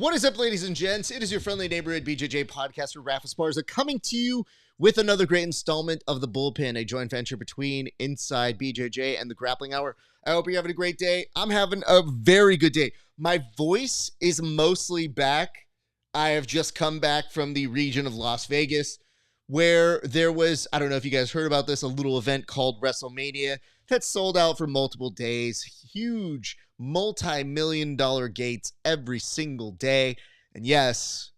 What is up, ladies and gents? It is your friendly neighborhood BJJ podcaster, RAF ESPARZA, coming to you with another great installment of The Bullpen, a joint venture between Inside BJJ and The Grappling Hour. I hope you're having a great day. I'm having a very good day. My voice is mostly back. I have just come back from the region of Las Vegas, where there was, I don't know if you guys heard about this, a little event called WrestleMania that sold out for multiple days. Huge multi-million-dollar gates every single day. And yes,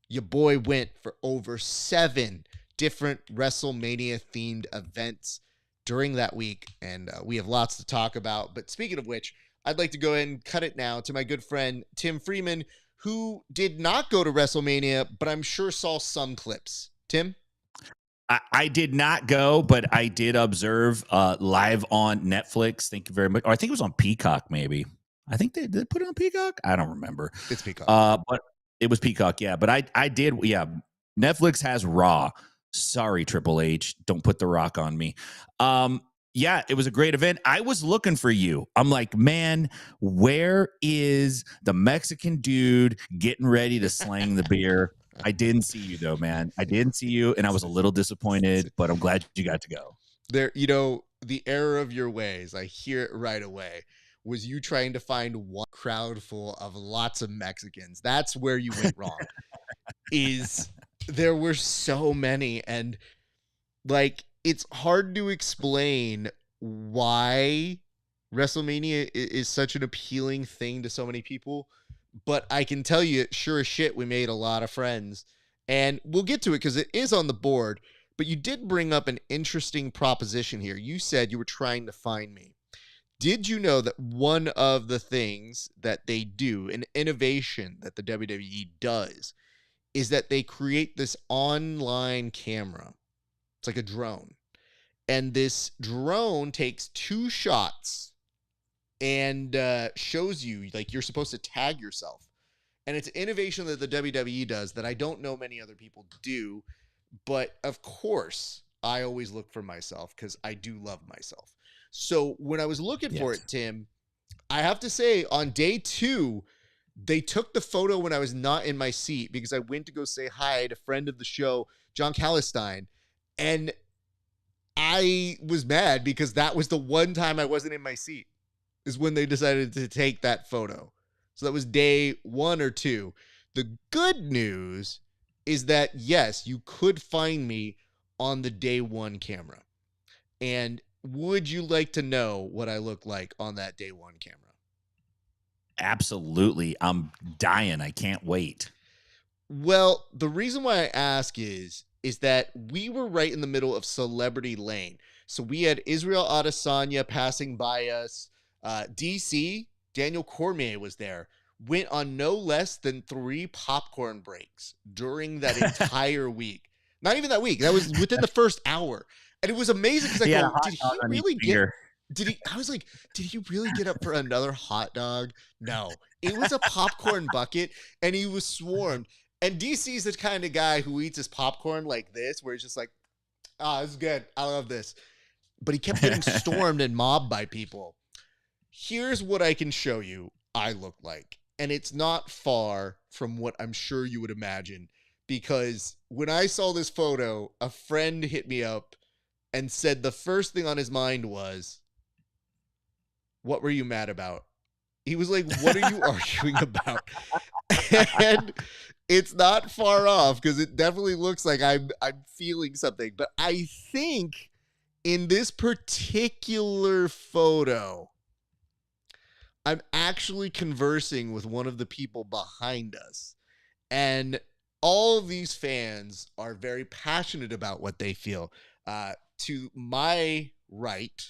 your boy went for over 7 different WrestleMania-themed events during that week. And we have lots to talk about. But speaking of which, I'd like to go ahead and cut it now to my good friend, Tim Freeman, who did not go to WrestleMania, but I'm sure saw some clips. Tim? I did not go, but I did observe live on Netflix. Thank you very much. Or I think it was on Peacock, maybe. I think they did put it on Peacock. I don't remember. It's Peacock. But it was Peacock, yeah. But I did, yeah. Netflix has Raw. Sorry, Triple H. Don't put the rock on me. Yeah, it was a great event. I was looking for you. I'm like, man, where is the Mexican dude getting ready to slang the beer? I didn't see you though, man. I didn't see you, and I was a little disappointed, but I'm glad you got to go. There, you know, the error of your ways, I hear it right away, was you trying to find one crowd full of lots of Mexicans. That's where you went wrong. There were so many, and like, it's hard to explain why WrestleMania is such an appealing thing to so many people. But I can tell you, sure as shit, we made a lot of friends. And we'll get to it because it is on the board. But you did bring up an interesting proposition here. You said you were trying to find me. Did you know that one of the things that they do, an innovation that the WWE does, is that they create this online camera? It's like a drone. And this drone takes 2 shots and shows you, like, you're supposed to tag yourself. And it's an innovation that the WWE does that I don't know many other people do. But of course, I always look for myself because I do love myself. So when I was looking for it, Tim, I have to say on day 2, they took the photo when I was not in my seat because I went to go say hi to a friend of the show, John Calistine. And I was mad because that was the one time I wasn't in my seat, is when they decided to take that photo. So that was day 1 or 2. The good news is that, yes, you could find me on the day 1 camera. And would you like to know what I look like on that day 1 camera? Absolutely. I'm dying. I can't wait. Well, the reason why I ask is that we were right in the middle of Celebrity Lane. So we had Israel Adesanya passing by us. DC, Daniel Cormier was there, went on no less than 3 popcorn breaks during that entire week. Not even that week. That was within the first hour. And it was amazing because I go, did he really get... I was like, did he really get up for another hot dog? No. It was a popcorn bucket, and he was swarmed. And DC's the kind of guy who eats his popcorn like this, where he's just like, this is good. I love this. But he kept getting stormed and mobbed by people. Here's what I can show you I look like. And it's not far from what I'm sure you would imagine. Because when I saw this photo, a friend hit me up and said the first thing on his mind was, what were you mad about? He was like, what are you arguing about? And it's not far off because it definitely looks like I'm feeling something. But I think in this particular photo, I'm actually conversing with one of the people behind us. And all of these fans are very passionate about what they feel. To my right,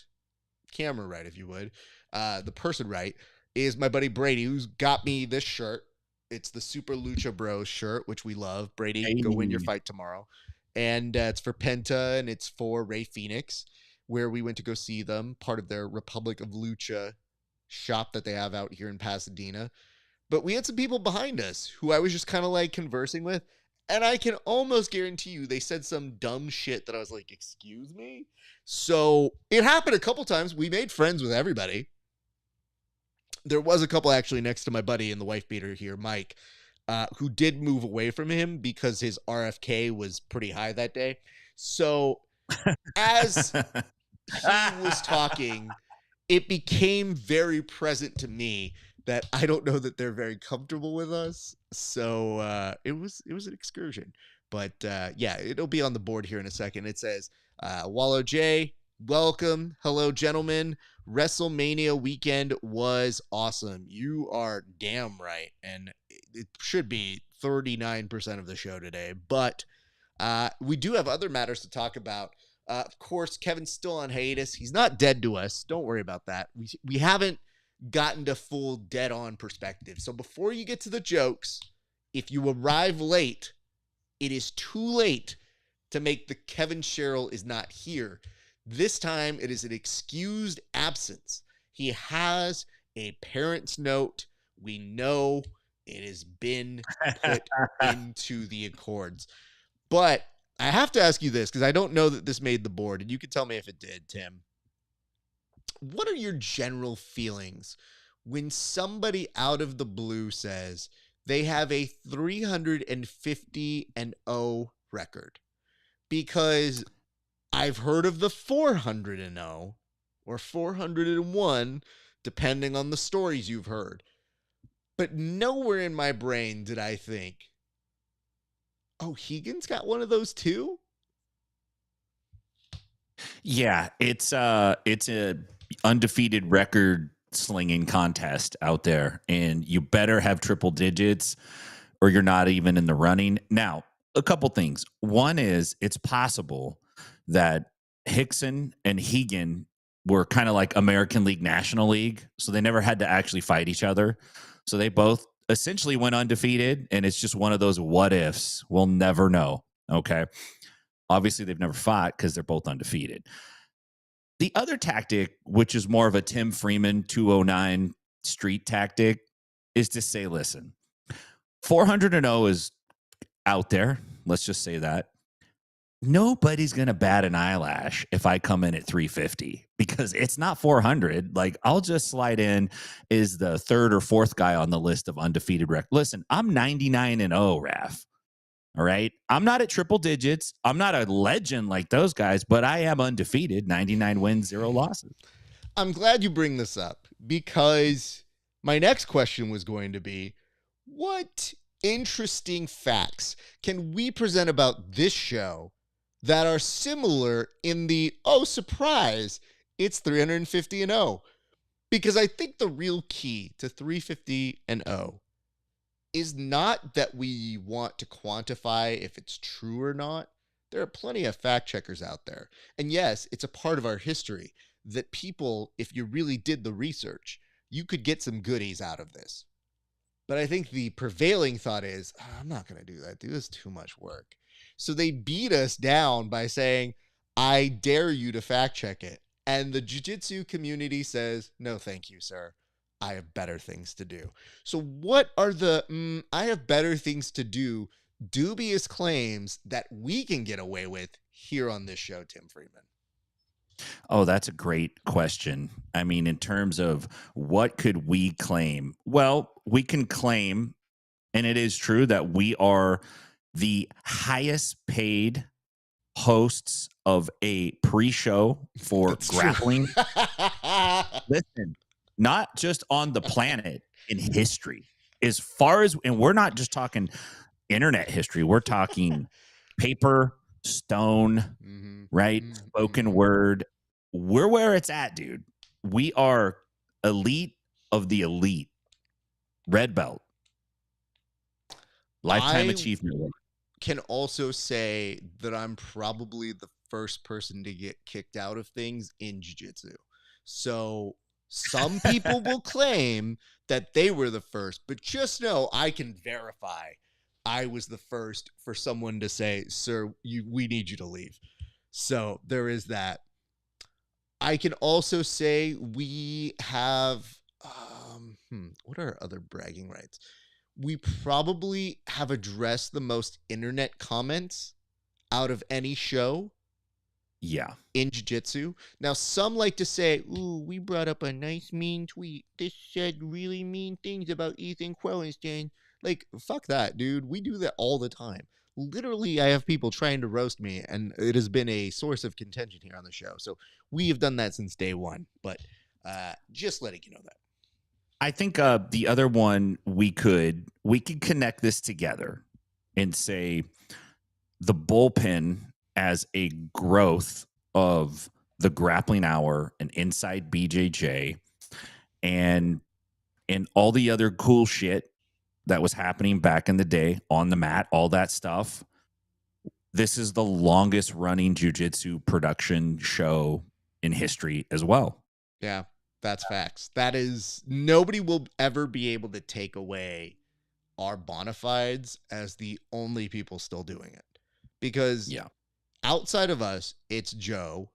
camera right, if you would, the person right, is my buddy Brady, who's got me this shirt. It's the Super Lucha Bros shirt, which we love. Brady, go win your fight tomorrow. And it's for Penta, and it's for Ray Phoenix, where we went to go see them, part of their Republic of Lucha shop that they have out here in Pasadena. But we had some people behind us who I was just kind of like conversing with. And I can almost guarantee you they said some dumb shit that I was like, excuse me? So it happened a couple times. We made friends with everybody. There was a couple actually next to my buddy and the wife beater here, Mike. who did move away from him because his RFK was pretty high that day. So as he was talking, it became very present to me that I don't know that they're very comfortable with us. So it was an excursion. But yeah, it'll be on the board here in a second. It says, Wallow J, welcome. Hello, gentlemen. WrestleMania weekend was awesome. You are damn right. And it should be 39% of the show today. But we do have other matters to talk about. Of course, Kevin's still on hiatus. He's not dead to us. Don't worry about that. We haven't gotten to full dead-on perspective. So before you get to the jokes, if you arrive late, it is too late to make the Kevin Sherrill is not here. This time, it is an excused absence. He has a parent's note. We know it has been put into the Accords. But I have to ask you this, because I don't know that this made the board, and you can tell me if it did, Tim. What are your general feelings when somebody out of the blue says they have a 350-0 record? Because I've heard of the 400-0 or 401, depending on the stories you've heard. But nowhere in my brain did I think, oh, Hegan's got one of those too? Yeah, it's a undefeated record slinging contest out there, and you better have triple digits or you're not even in the running. Now, a couple things. One is it's possible that Hickson and Hegan were kind of like American League, National League, so they never had to actually fight each other. So they both essentially went undefeated, and it's just one of those what ifs. We'll never know. Okay. Obviously, they've never fought because they're both undefeated. The other tactic, which is more of a Tim Freeman 209 street tactic, is to say, listen, 400-0 is out there. Let's just say that. Nobody's going to bat an eyelash if I come in at 350 because it's not 400. Like, I'll just slide in as the third or fourth guy on the list of undefeated records. Listen, I'm 99-0, Raf. All right. I'm not at triple digits. I'm not a legend like those guys, but I am undefeated, 99 wins, 0 losses. I'm glad you bring this up because my next question was going to be, what interesting facts can we present about this show that are similar in the, oh, surprise, it's 350-0? Because I think the real key to 350-0 is not that we want to quantify if it's true or not. There are plenty of fact checkers out there. And yes, it's a part of our history that people, if you really did the research, you could get some goodies out of this. But I think the prevailing thought is, oh, I'm not going to do that. Dude, this is too much work. So they beat us down by saying, I dare you to fact check it. And the jiu-jitsu community says, no, thank you, sir. I have better things to do. So what are the I have better things to do dubious claims that we can get away with here on this show, Tim Freeman? Oh, that's a great question. I mean, in terms of what could we claim? Well, we can claim, and it is true, that we are the highest paid hosts of a pre-show for That's grappling. Listen, not just on the planet, in history. As far as, and we're not just talking internet history, we're talking paper, stone, right? Spoken word. We're where it's at, dude. We are elite of the elite. Red belt. Lifetime achievement award. Can also say that I'm probably the first person to get kicked out of things in jiu-jitsu. So some people will claim that they were the first, but just know I can verify I was the first for someone to say, sir, we need you to leave. So there is that. I can also say we have, what are our other bragging rights? We probably have addressed the most internet comments out of any show. Yeah. In jiu-jitsu. Now, some like to say, ooh, we brought up a nice mean tweet. This said really mean things about Ethan Quellenstein. Like, fuck that, dude. We do that all the time. Literally, I have people trying to roast me, and it has been a source of contention here on the show. So we have done that since day one. But just letting you know that. I think the other one we could connect this together and say the bullpen as a growth of the grappling hour and inside BJJ and all the other cool shit that was happening back in the day on the mat, all that stuff. This is the longest running jiu-jitsu production show in history as well. Yeah, that's facts. That is, nobody will ever be able to take away our bona fides as the only people still doing it. Because outside of us, it's Joe.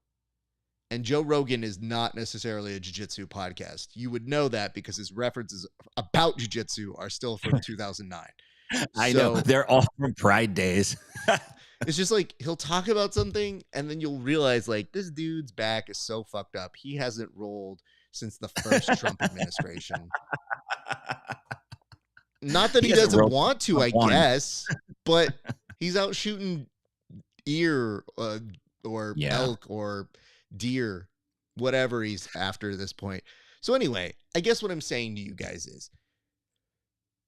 And Joe Rogan is not necessarily a jiu-jitsu podcast. You would know that because his references about jiu-jitsu are still from 2009. I know. They're all from Pride days. It's just like he'll talk about something and then you'll realize like this dude's back is so fucked up. He hasn't rolled since the first Trump administration. Not that he doesn't want to, I guess, but he's out shooting ear or elk or deer, whatever he's after this point. So anyway, I guess what I'm saying to you guys is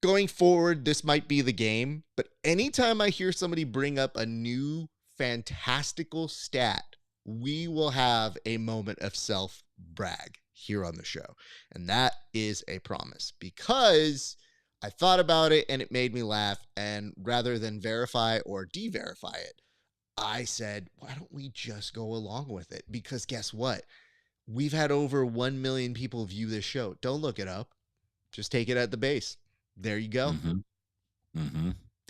going forward, this might be the game, but anytime I hear somebody bring up a new fantastical stat, we will have a moment of self-brag here on the show. And that is a promise because I thought about it and it made me laugh. And rather than verify or de-verify it, I said, why don't we just go along with it? Because guess what? We've had over 1 million people view this show. Don't look it up. Just take it at the base. There you go.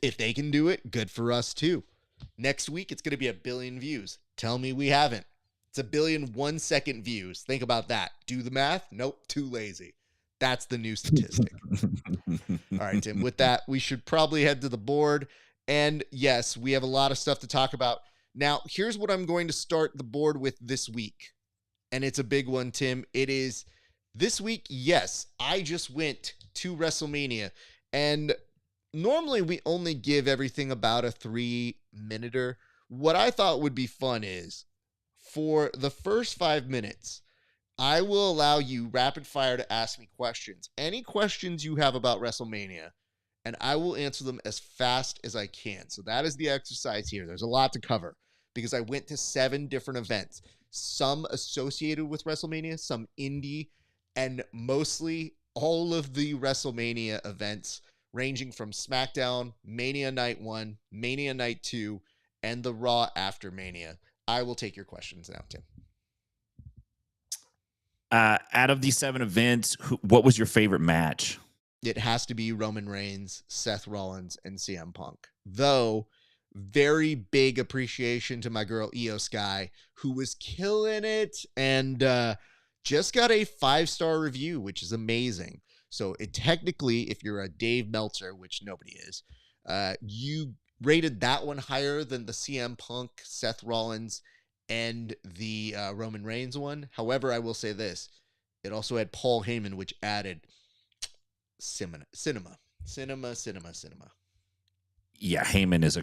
If they can do it, good for us too. Next week, it's going to be 1 billion views. Tell me we haven't. It's 1 billion 1 second views. Think about that. Do the math? Nope, too lazy. That's the new statistic. All right, Tim, with that, we should probably head to the board. And yes, we have a lot of stuff to talk about. Now, here's what I'm going to start the board with this week. And it's a big one, Tim. It is this week. Yes, I just went to WrestleMania. And normally we only give everything about a 3-minuter. What I thought would be fun is for the first 5 minutes, I will allow you rapid fire to ask me questions. Any questions you have about WrestleMania, and I will answer them as fast as I can. So that is the exercise here. There's a lot to cover because I went to 7 different events, some associated with WrestleMania, some indie, and mostly all of the WrestleMania events ranging from SmackDown, Mania Night 1, Mania Night 2, and the Raw after Mania. I will take your questions now, Tim. Out of these 7 events, what was your favorite match? It has to be Roman Reigns, Seth Rollins, and CM Punk. Though, very big appreciation to my girl Io Sky, who was killing it and just got a 5-star review, which is amazing. So it technically, if you're a Dave Meltzer, which nobody is, you rated that one higher than the CM Punk, Seth Rollins, and the Roman Reigns one. However, I will say this. It also had Paul Heyman, which added cinema. Yeah, Heyman is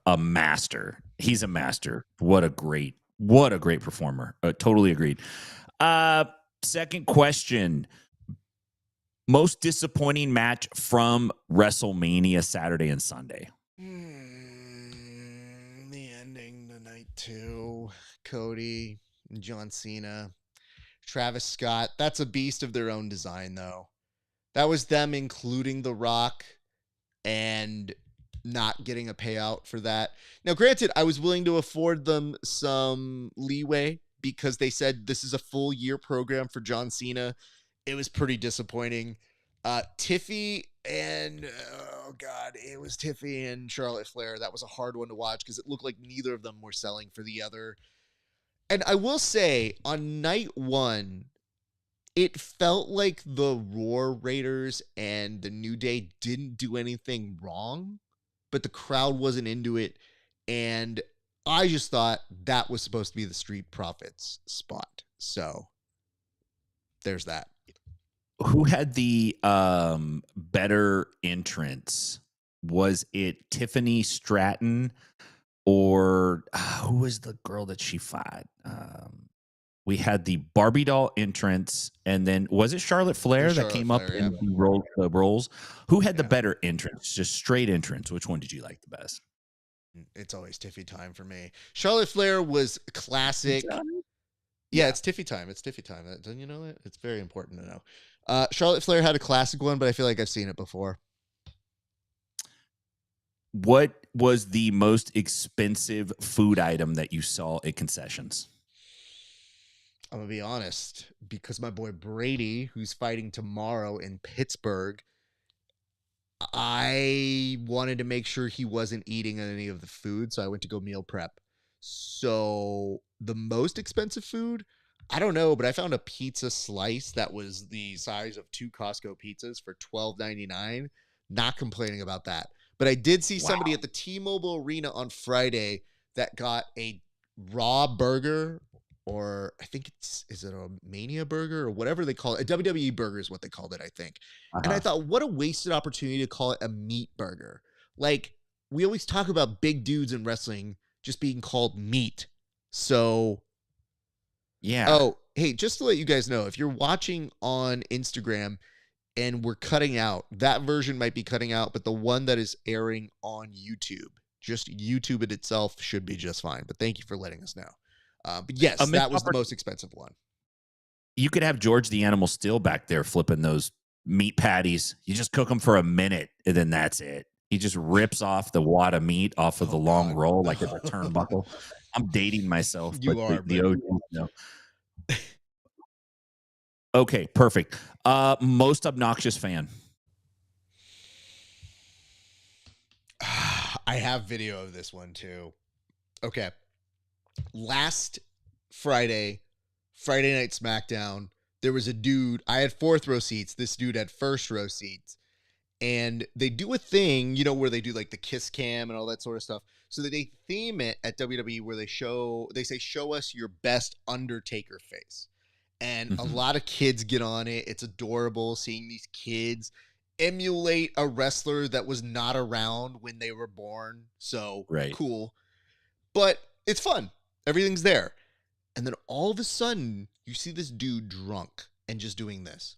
a master. He's a master. What a great performer. Totally agreed. Second question. Most disappointing match from WrestleMania Saturday and Sunday. The ending, the night 2, Cody, John Cena, Travis Scott. That's a beast of their own design, though. That was them including The Rock and not getting a payout for that. Now, granted, I was willing to afford them some leeway because they said this is a full year program for John Cena. It was pretty disappointing. Tiffy and, it was Tiffy and Charlotte Flair. That was a hard one to watch because it looked like neither of them were selling for the other. And I will say, on night 1, it felt like the Roar Raiders and the New Day didn't do anything wrong, but the crowd wasn't into it. And I just thought that was supposed to be the Street Profits spot. So there's that. Who had the better entrance? Was it Tiffany Stratton or who was the girl that she fought? We had the Barbie doll entrance, and then was it Charlotte It was Flair that Charlotte came up Flair, yeah. and rolled the rolls? Who had the Yeah. better entrance? Just straight entrance. Which one did you like the best? It's always Tiffy time for me. Charlotte Flair was classic. Yeah, Yeah. it's Tiffy time. It's Tiffy time. Don't you know that? It's very important to know. Charlotte Flair had a classic one, but I feel like I've seen it before. What was the most expensive food item that you saw at concessions? I'm gonna be honest, because my boy Brady, who's fighting tomorrow in Pittsburgh, I wanted to make sure he wasn't eating any of the food, so I went to go meal prep. So the most expensive food, I don't know, but I found a pizza slice that was the size of two Costco pizzas for $12.99. Not complaining about that. But I did see somebody Wow. at the T-Mobile Arena on Friday that got a raw burger, or I think is it a Mania burger or whatever they call it? A WWE burger is what they called it, I think. And I Uh-huh. thought, what a wasted opportunity to call it a meat burger. Like, we always talk about big dudes in wrestling just being called meat. So, Yeah. oh, hey, just to let you guys know, if you're watching on Instagram and we're cutting out, that version might be cutting out, but the one that is airing on YouTube, just YouTube it itself should be just fine. But thank you for letting us know. But A yes, missed that was the most expensive one. You could have George the Animal Steel back there flipping those meat patties. You just cook them for a minute, and then that's it. He just rips off the wad of meat off of the Oh, long God. roll like it's a turnbuckle. I'm dating myself, but You the are, the but OG, no. Okay, perfect. Most obnoxious fan. I have video of this one too. Okay. Last Friday, Friday Night SmackDown, there was a dude. I had fourth row seats. This dude had first row seats. And they do a thing, where they do like the kiss cam and all that sort of stuff. So that they theme it at WWE where they say, show us your best Undertaker face. And a Mhm. lot of kids get on it. It's adorable seeing these kids emulate a wrestler that was not around when they were born. So Right. cool. But it's fun. Everything's there. And then all of a sudden, you see this dude drunk and just doing this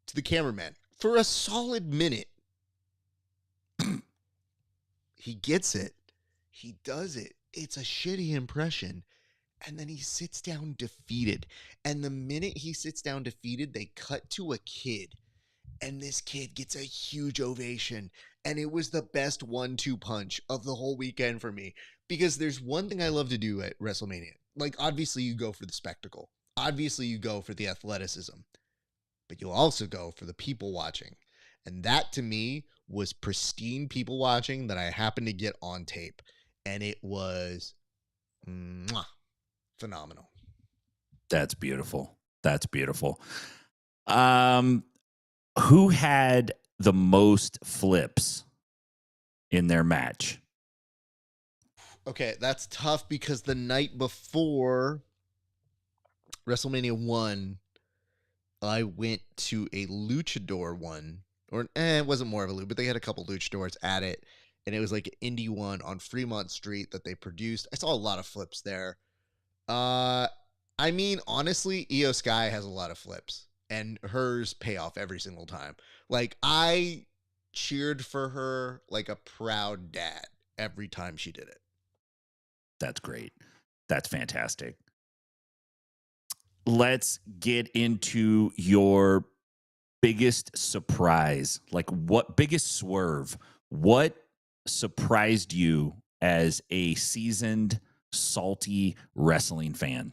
to the cameraman for a solid minute. He gets it. He does it. It's a shitty impression. And then he sits down defeated. And the minute he sits down defeated, they cut to a kid. And this kid gets a huge ovation. And it was the best 1-2 punch of the whole weekend for me. Because there's one thing I love to do at WrestleMania. Like, obviously, you go for the spectacle. Obviously, you go for the athleticism. But you'll also go for the people watching. And that to me was pristine people watching that I happened to get on tape. And it was mwah, phenomenal. That's beautiful. That's beautiful. Um, who had the most flips in their match? Okay, that's tough because the night before WrestleMania 1, I went to a luchador one, or it wasn't more of a luchador, but they had a couple luchadors at it, and it was like an indie one on Fremont Street that they produced. I saw a lot of flips there. Uh, I mean, honestly, Io Sky has a lot of flips, and hers pay off every single time. Like, I cheered for her like a proud dad every time she did it. That's great. That's fantastic. Let's get into your biggest surprise. Like, what biggest swerve? What surprised you as a seasoned, salty wrestling fan?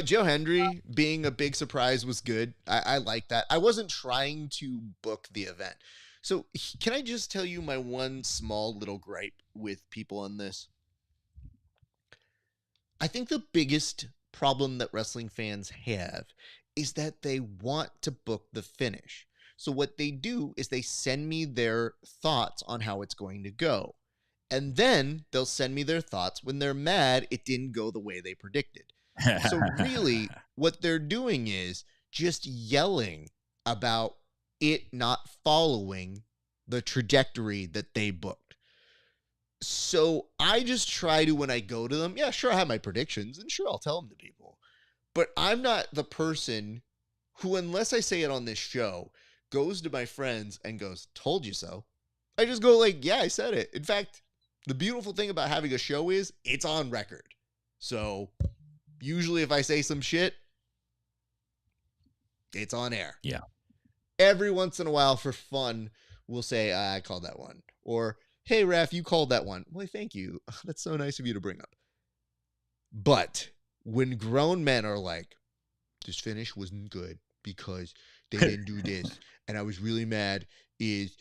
Joe Hendry being a big surprise was good. I like that. I wasn't trying to book the event. So, can I just tell you my one small little gripe with people on this? I think the biggest problem that wrestling fans have is that they want to book the finish. So, what they do is they send me their thoughts on how it's going to go. And then they'll send me their thoughts when they're mad it didn't go the way they predicted. So really, what they're doing is just yelling about it not following the trajectory that they booked. So I just try to, when I go to them, yeah, sure, I have my predictions, and sure, I'll tell them to people. But I'm not the person who, unless I say it on this show, goes to my friends and goes, told you so. I just go like, yeah, I said it. In fact, the beautiful thing about having a show is it's on record. So usually if I say some shit, it's on air. Yeah. Every once in a while, for fun, we'll say, I called that one. Or, hey, Raf, you called that one. Well, thank you. That's so nice of you to bring up. But when grown men are like, this finish wasn't good because they didn't do this, and I was really mad, and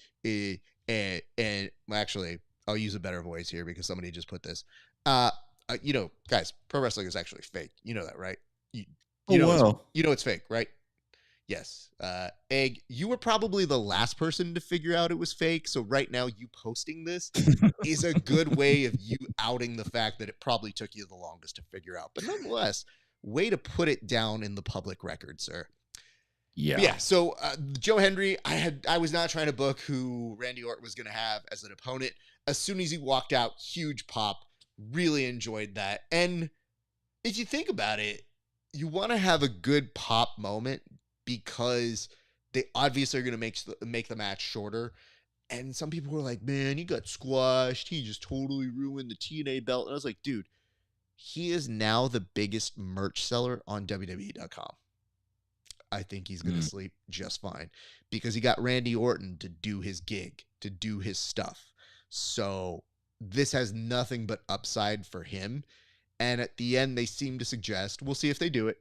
actually, I'll use a better voice here because somebody just put this. Guys, pro wrestling is actually fake. You know that, right? You know it's fake, right? Yes. Egg, you were probably the last person to figure out it was fake. So right now, you posting this is a good way of you outing the fact that it probably took you the longest to figure out. But nonetheless, way to put it down in the public record, sir. Yeah. Yeah. So Joe Hendry, I was not trying to book who Randy Orton was going to have as an opponent. As soon as he walked out, huge pop. Really enjoyed that. And if you think about it, you want to have a good pop moment because they obviously are going to make the match shorter. And some people were like, man, he got squashed. He just totally ruined the TNA belt. And I was like, dude, he is now the biggest merch seller on WWE.com. I think he's going to sleep just fine because he got Randy Orton to do his gig, to do his stuff. So this has nothing but upside for him. And at the end, they seem to suggest, we'll see if they do it,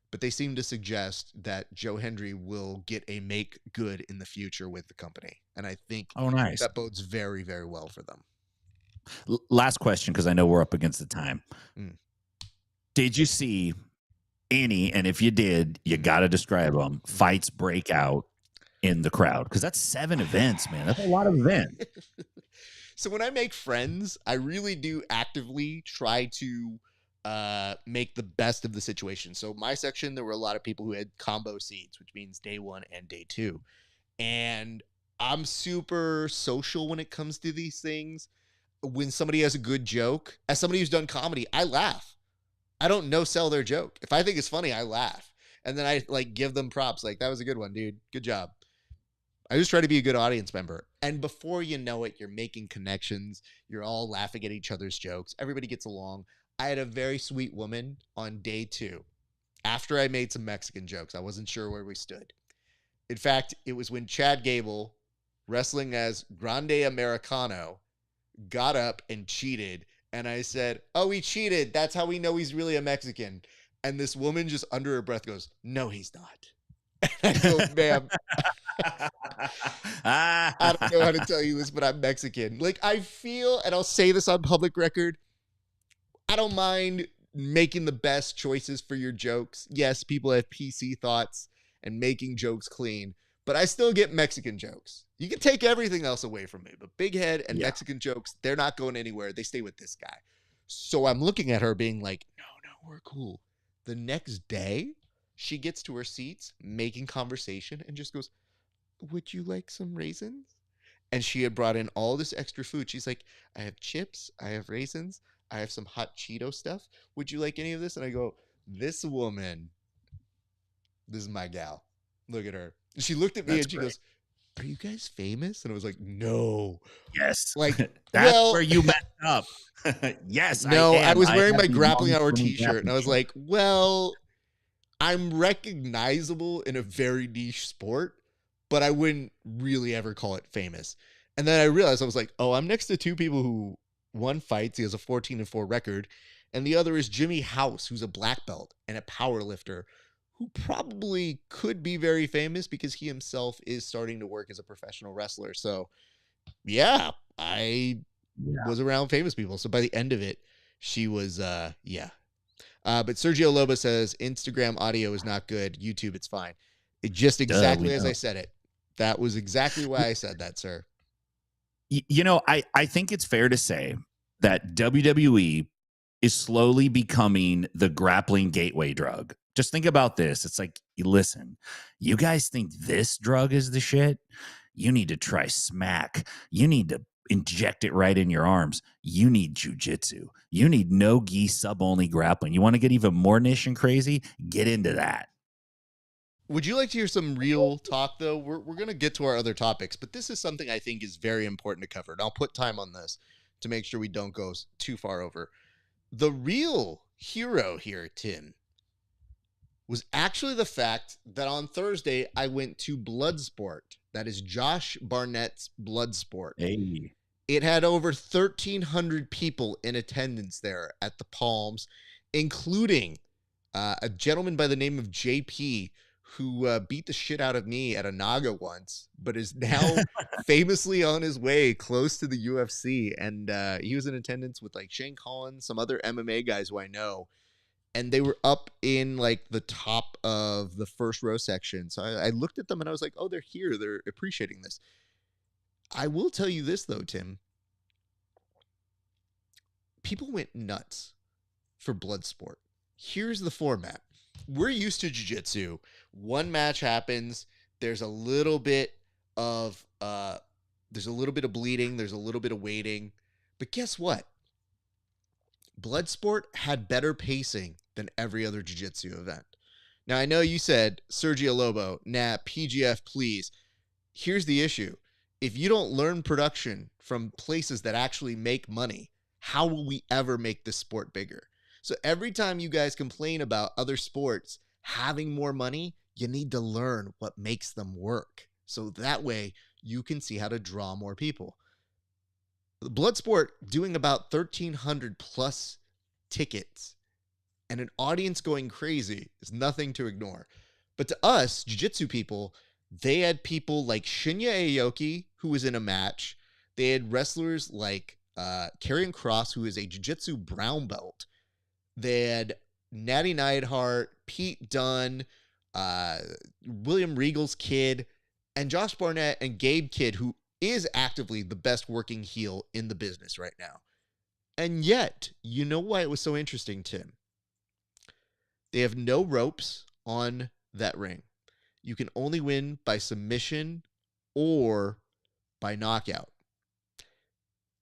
but they seem to suggest that Joe Hendry will get a make good in the future with the company. And I think nice. That bodes very, very well for them. Last question, because I know we're up against the time. Did you see any, and if you did, you got to describe them, fights break out in the crowd? Because that's 7 events, man. That's a lot of events. So when I make friends, I really do actively try to make the best of the situation. So my section, there were a lot of people who had combo seats, which means day 1 and day 2. And I'm super social when it comes to these things. When somebody has a good joke, as somebody who's done comedy, I laugh. I don't no-sell their joke. If I think it's funny, I laugh. And then I give them props. Like, that was a good one, dude. Good job. I just try to be a good audience member. And before you know it, you're making connections. You're all laughing at each other's jokes. Everybody gets along. I had a very sweet woman on day 2. After I made some Mexican jokes, I wasn't sure where we stood. In fact, it was when Chad Gable, wrestling as Grande Americano, got up and cheated. And I said, oh, he cheated. That's how we know he's really a Mexican. And this woman just under her breath goes, no, he's not. And I go, ma'am, I don't know how to tell you this, but I'm Mexican. Like, I feel, and I'll say this on public record, I don't mind making the best choices for your jokes. Yes, people have PC thoughts and making jokes clean, but I still get Mexican jokes. You can take everything else away from me, but big head and Mexican jokes, they're not going anywhere. They stay with this guy. So I'm looking at her being like, no, we're cool. The next day, she gets to her seats, making conversation, and just goes, would you like some raisins? And she had brought in all this extra food. She's like, I have chips, I have raisins, I have some hot Cheeto stuff. Would you like any of this? And I go, this woman, this is my gal. Look at her. And she looked at me and she goes, are you guys famous? And I was like, no. Yes. Like, that's where you messed up. Yes. No, I was wearing my Grappling Hour t-shirt and I was like, well, I'm recognizable in a very niche sport, but I wouldn't really ever call it famous. And then I realized, I was like, oh, I'm next to 2 people who, one fights, he has a 14-4 record, and the other is Jimmy House, who's a black belt and a power lifter, who probably could be very famous because he himself is starting to work as a professional wrestler. So yeah, I was around famous people. So by the end of it, she was, But Sergio Loba says Instagram audio is not good. YouTube, it's fine. It just exactly as I said it. That was exactly why I said that, sir. You know, I think it's fair to say that WWE is slowly becoming the grappling gateway drug Just think about this. It's like, listen, you guys think this drug is the shit? You need to try smack. You need to inject it right in your arms. You need jujitsu. You need no gi sub only grappling. You want to get even more niche and crazy? Get into that. Would you like to hear some real talk, though? We're going to get to our other topics, but this is something I think is very important to cover. And I'll put time on this to make sure we don't go too far over. The real hero here, Tim, was actually the fact that on Thursday I went to Bloodsport. That is Josh Barnett's Bloodsport. Hey. It had over 1,300 people in attendance there at the Palms, including a gentleman by the name of JP, who beat the shit out of me at a Naga once, but is now famously on his way close to the UFC. And he was in attendance with like Shane Collins, some other MMA guys who I know. And they were up in like the top of the first row section. So I looked at them and I was like, oh, they're here. They're appreciating this. I will tell you this, though, Tim. People went nuts for Bloodsport. Here's the format. We're used to jiu-jitsu. One match happens. There's a little bit of bleeding. There's a little bit of waiting. But guess what? Bloodsport had better pacing than every other jiu-jitsu event. Now, I know you said, Sergio Lobo, nah, PGF, please. Here's the issue. If you don't learn production from places that actually make money, how will we ever make this sport bigger? So every time you guys complain about other sports having more money, you need to learn what makes them work. So that way you can see how to draw more people. Bloodsport doing about 1,300 plus tickets and an audience going crazy is nothing to ignore. But to us, jiu-jitsu people, they had people like Shinya Aoki, who was in a match. They had wrestlers like Karrion Kross, who is a jiu-jitsu brown belt. They had Natty Neidhart, Pete Dunne, William Regal's kid, and Josh Barnett and Gabe Kidd, who is actively the best working heel in the business right now. And yet, you know why it was so interesting, Tim? They have no ropes on that ring. You can only win by submission or by knockout.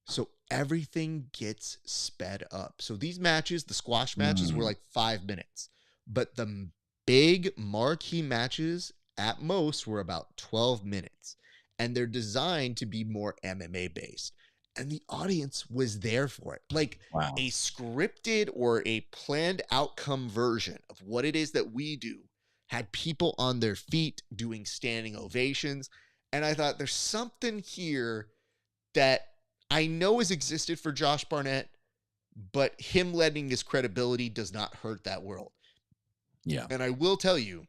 So everything gets sped up. So these matches, the squash matches, were like 5 minutes. But the big marquee matches at most were about 12 minutes. And they're designed to be more MMA based. And the audience was there for it. Like a scripted or a planned outcome version of what it is that we do had people on their feet doing standing ovations. And I thought there's something here that I know has existed for Josh Barnett, but him lending his credibility does not hurt that world. Yeah. And I will tell you,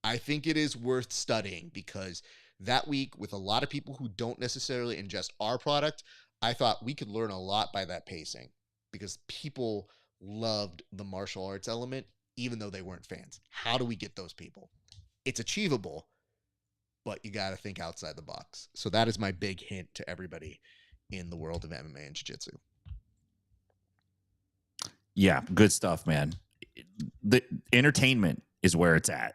I think it is worth studying because that week, with a lot of people who don't necessarily ingest our product, I thought we could learn a lot by that pacing because people loved the martial arts element, even though they weren't fans. How do we get those people? It's achievable, but you got to think outside the box. So that is my big hint to everybody in the world of MMA and jiu-jitsu. Yeah, good stuff, man. The entertainment is where it's at,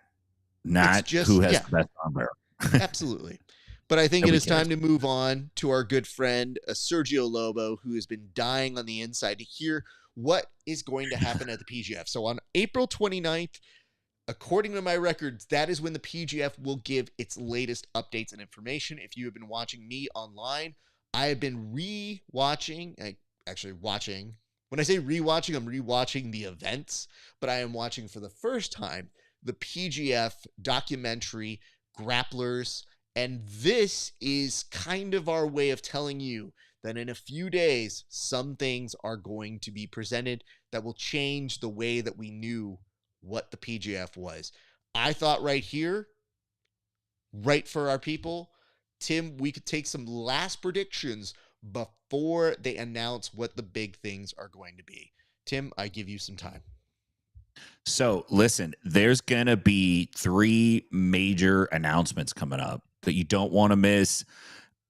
not just, who has the best armbar. Absolutely. But I think it is time to move on to our good friend, Sergio Lobo, who has been dying on the inside to hear what is going to happen at the PGF. So on April 29th, according to my records, that is when the PGF will give its latest updates and information. If you have been watching me online, I have been watching. When I say rewatching, I'm rewatching the events, but I am watching for the first time the PGF documentary, Grapplers. And this is kind of our way of telling you that in a few days, some things are going to be presented that will change the way that we knew what the PGF was. I thought right here, right for our people, Tim, we could take some last predictions before they announce what the big things are going to be. Tim, I give you some time. So listen, there's going to be 3 major announcements coming up that you don't want to miss.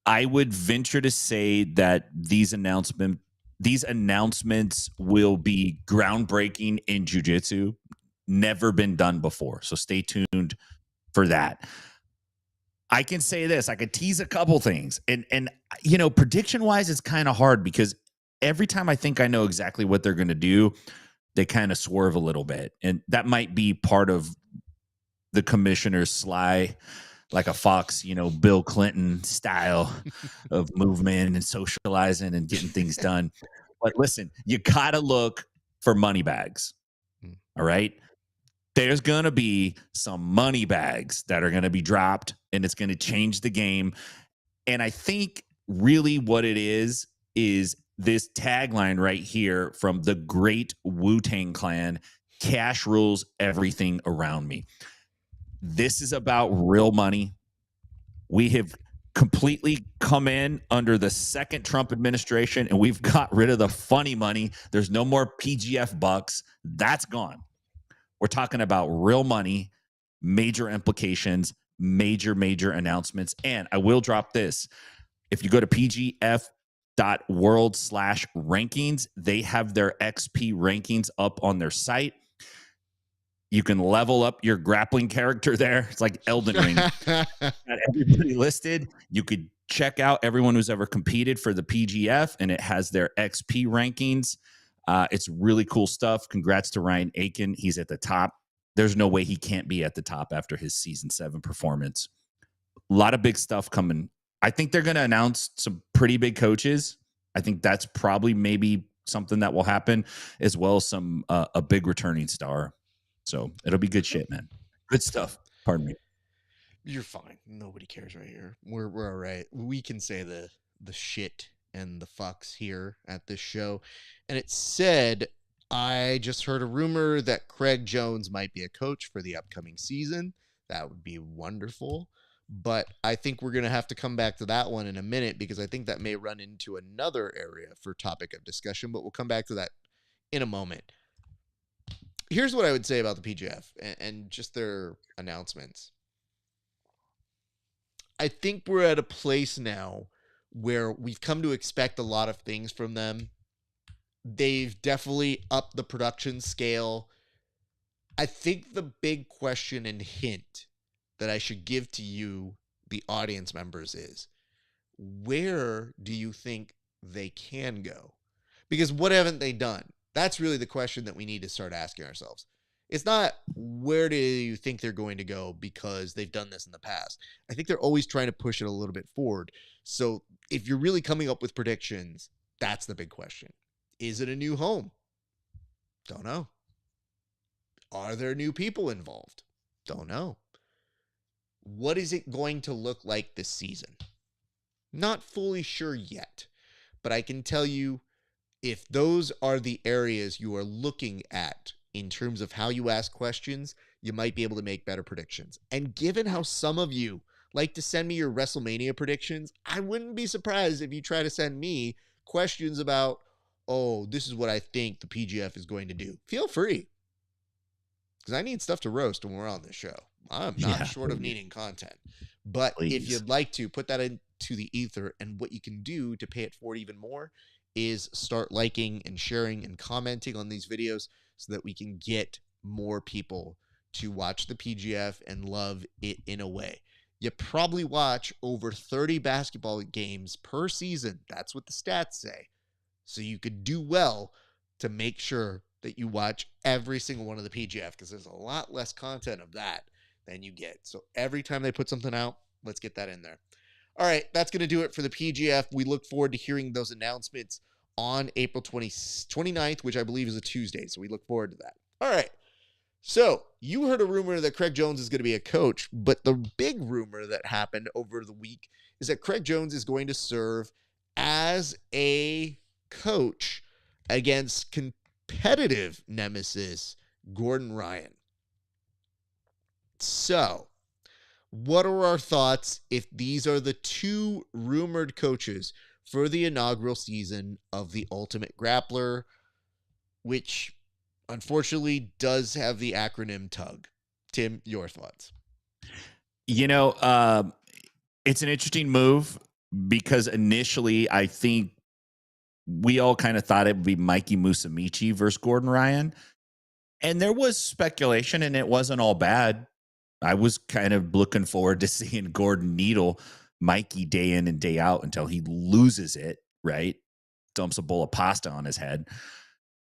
I would venture to say that these announcements will be groundbreaking in jiu-jitsu. never been done before. So stay tuned for that. I can say this, I could tease a couple things. And prediction wise, it's kind of hard because every time I think I know exactly what they're going to do, they kind of swerve a little bit. And that might be part of the commissioner's sly, like a fox, Bill Clinton style of movement and socializing and getting things done. But listen, you got to look for money bags. All right. There's going to be some money bags that are going to be dropped, and it's going to change the game. And I think really what it is this tagline right here from the great Wu-Tang Clan: cash rules everything around me. This is about real money. We have completely come in under the second Trump administration, and we've got rid of the funny money. There's no more PGF bucks. That's gone. We're talking about real money, major implications, major announcements. And I will drop this. If you go to pgf.world/rankings, they have their XP rankings up on their site. You can level up your grappling character there. It's like Elden Ring. Got everybody listed. You could check out everyone who's ever competed for the PGF, and it has their XP rankings. It's really cool stuff. Congrats to Ryan Aiken. He's at the top. There's no way he can't be at the top after his season 7 performance. A lot of big stuff coming. I think they're going to announce some pretty big coaches. I think that's probably maybe something that will happen, as well as some a big returning star. So it'll be good shit, man. Good stuff. Pardon me. You're fine. Nobody cares right here. We're all right. We can say the shit and the fucks here at this show. And it said, I just heard a rumor that Craig Jones might be a coach for the upcoming season. That would be wonderful. But I think we're going to have to come back to that one in a minute, because I think that may run into another area for topic of discussion, but we'll come back to that in a moment. Here's what I would say about the PGF and just their announcements. I think we're at a place now where we've come to expect a lot of things from them. They've definitely upped the production scale. I think the big question and hint that I should give to you, the audience members, is where do you think they can go? Because what haven't they done? That's really the question that we need to start asking ourselves. It's not where do you think they're going to go because they've done this in the past. I think they're always trying to push it a little bit forward. So if you're really coming up with predictions, that's the big question. Is it a new home? Don't know. Are there new people involved? Don't know. What is it going to look like this season? Not fully sure yet, but I can tell you, if those are the areas you are looking at in terms of how you ask questions, you might be able to make better predictions. And given how some of you like to send me your WrestleMania predictions, I wouldn't be surprised if you try to send me questions about, oh, this is what I think the PGF is going to do. Feel free, because I need stuff to roast when we're on this show. I'm not short of needing content. But if you'd like to put that into the ether, and what you can do to pay it forward even more is start liking and sharing and commenting on these videos so that we can get more people to watch the PGF and love it in a way. You probably watch over 30 basketball games per season. That's what the stats say. So you could do well to make sure that you watch every single one of the PGF, because there's a lot less content of that than you get. So every time they put something out, let's get that in there. All right, that's going to do it for the PGF. We look forward to hearing those announcements on April 29th, which I believe is a Tuesday. So we look forward to that. All right. So you heard a rumor that Craig Jones is going to be a coach, but the big rumor that happened over the week is that Craig Jones is going to serve as a coach against competitive nemesis Gordon Ryan. So what are our thoughts if these are the two rumored coaches for the inaugural season of the Ultimate Grappler, which unfortunately does have the acronym TUG? Tim, your thoughts? It's an interesting move, because initially I think we all kind of thought it would be Mikey Musumeci versus Gordon Ryan. And there was speculation, and it wasn't all bad. I was kind of looking forward to seeing Gordon needle Mikey day in and day out until he loses it, right? Dumps a bowl of pasta on his head.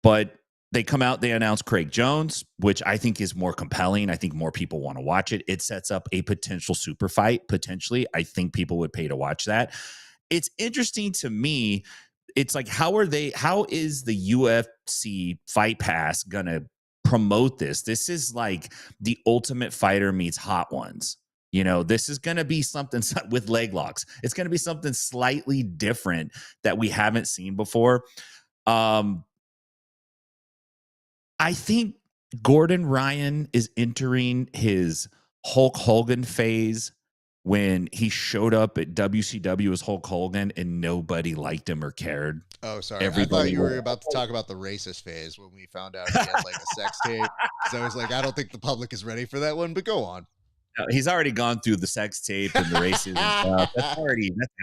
But they come out, they announce Craig Jones, which I think is more compelling. I think more people want to watch it. It sets up a potential super fight, potentially. I think people would pay to watch that. It's interesting to me. It's like, how is the UFC Fight Pass going to promote this? This is like the Ultimate Fighter meets Hot Ones. This is going to be something with leg locks. It's going to be something slightly different that we haven't seen before. I think Gordon Ryan is entering his Hulk Hogan phase when he showed up at WCW as Hulk Hogan and nobody liked him or cared. Oh, sorry. I thought you were about to talk about the racist phase when we found out he had like a sex tape. So I was like, I don't think the public is ready for that one, but go on. No, he's already gone through the sex tape and the racism stuff. That's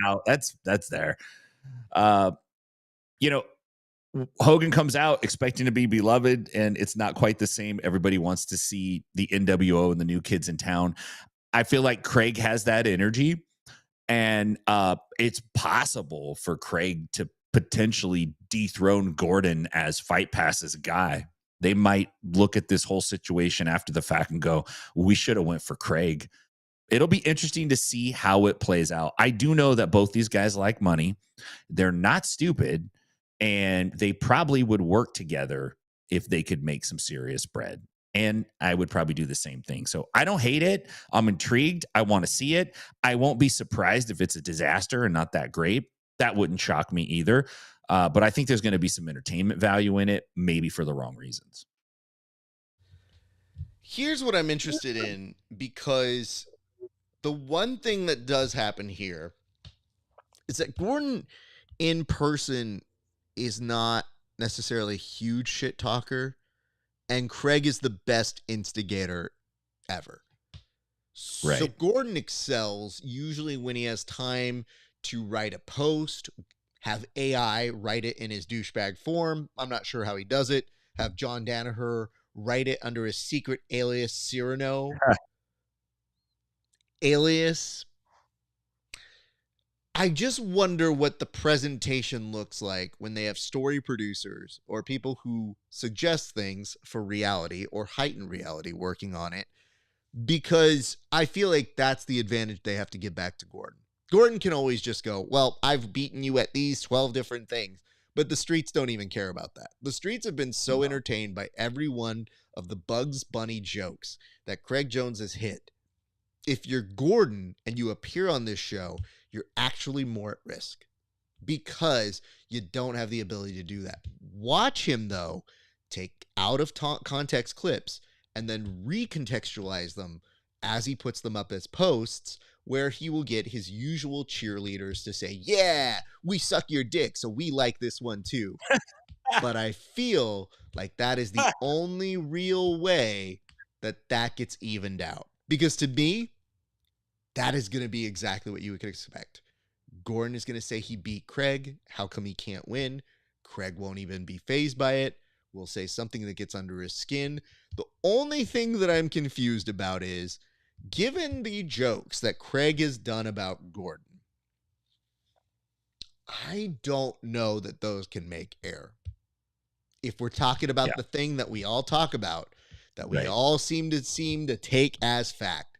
out. That's there. Hogan comes out expecting to be beloved, and it's not quite the same. Everybody wants to see the NWO and the new kids in town. I feel like Craig has that energy, and it's possible for Craig to potentially dethrone Gordon as Fight Pass's guy. They might look at this whole situation after the fact and go, we should have went for Craig. It'll be interesting to see how it plays out. I do know that both these guys like money. They're not stupid, and they probably would work together if they could make some serious bread. And I would probably do the same thing. So I don't hate it. I'm intrigued. I want to see it. I won't be surprised if it's a disaster and not that great. That wouldn't shock me either. But I think there's going to be some entertainment value in it, maybe for the wrong reasons. Here's what I'm interested in, because the one thing that does happen here is that Gordon in person is not necessarily a huge shit talker, and Craig is the best instigator ever. Right. So Gordon excels usually when he has time to write a post, have AI write it in his douchebag form. I'm not sure how he does it. Have John Danaher write it under his secret alias Cyrano. alias. I just wonder what the presentation looks like when they have story producers or people who suggest things for reality or heighten reality working on it, because I feel like that's the advantage they have to give back to Gordon. Gordon can always just go, well, I've beaten you at these 12 different things, but the streets don't even care about that. The streets have been so entertained by every one of the Bugs Bunny jokes that Craig Jones has hit. If you're Gordon and you appear on this show, you're actually more at risk because you don't have the ability to do that. Watch him, though, take out of context clips and then recontextualize them as he puts them up as posts, where he will get his usual cheerleaders to say, yeah, we suck your dick, so we like this one too. But I feel like that is the only real way that gets evened out. Because to me, that is going to be exactly what you would expect. Gordon is going to say he beat Craig. How come he can't win? Craig won't even be fazed by it. We'll say something that gets under his skin. The only thing that I'm confused about is, given the jokes that Craig has done about Gordon, I don't know that those can make air. If we're talking about the thing that we all talk about, that we all seem to take as fact,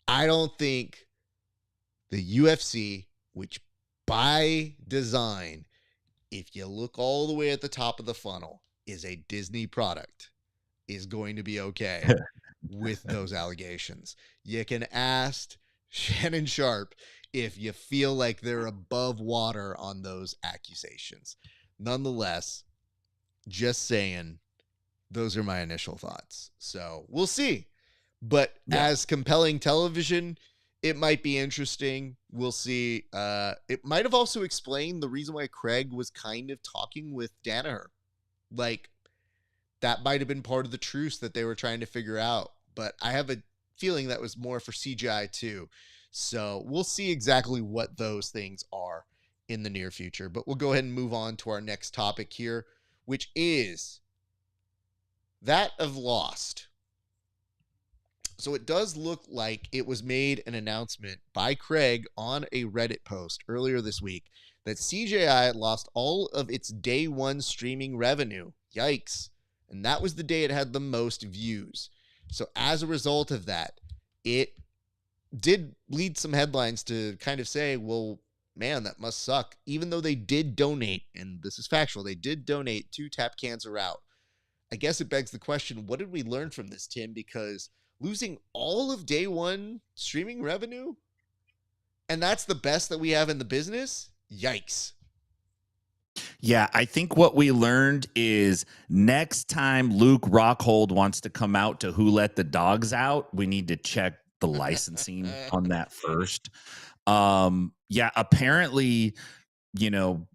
I don't think the UFC, which by design, if you look all the way at the top of the funnel, is a Disney product, is going to be okay with those allegations. You can ask Shannon Sharp if you feel like they're above water on those accusations. Nonetheless, just saying, those are my initial thoughts. So we'll see. But as compelling television, it might be interesting. We'll see. It might have also explained the reason why Craig was kind of talking with Danaher. Like, that might have been part of the truce that they were trying to figure out. But I have a feeling that was more for CGI too. So we'll see exactly what those things are in the near future. But we'll go ahead and move on to our next topic here, which is that of Lost. So it does look like it was made an announcement by Craig on a Reddit post earlier this week that CJI lost all of its day one streaming revenue. Yikes. And that was the day it had the most views. So as a result of that, it did lead some headlines to kind of say, well, man, that must suck. Even though they did donate, and this is factual, they did donate to Tap Cancer Out. I guess it begs the question, what did we learn from this, Tim? Because losing all of day one streaming revenue, and that's the best that we have in the business? Yikes. Yeah, I think what we learned is next time Luke Rockhold wants to come out to Who Let the Dogs Out, we need to check the licensing on that first. Yeah, apparently, you know,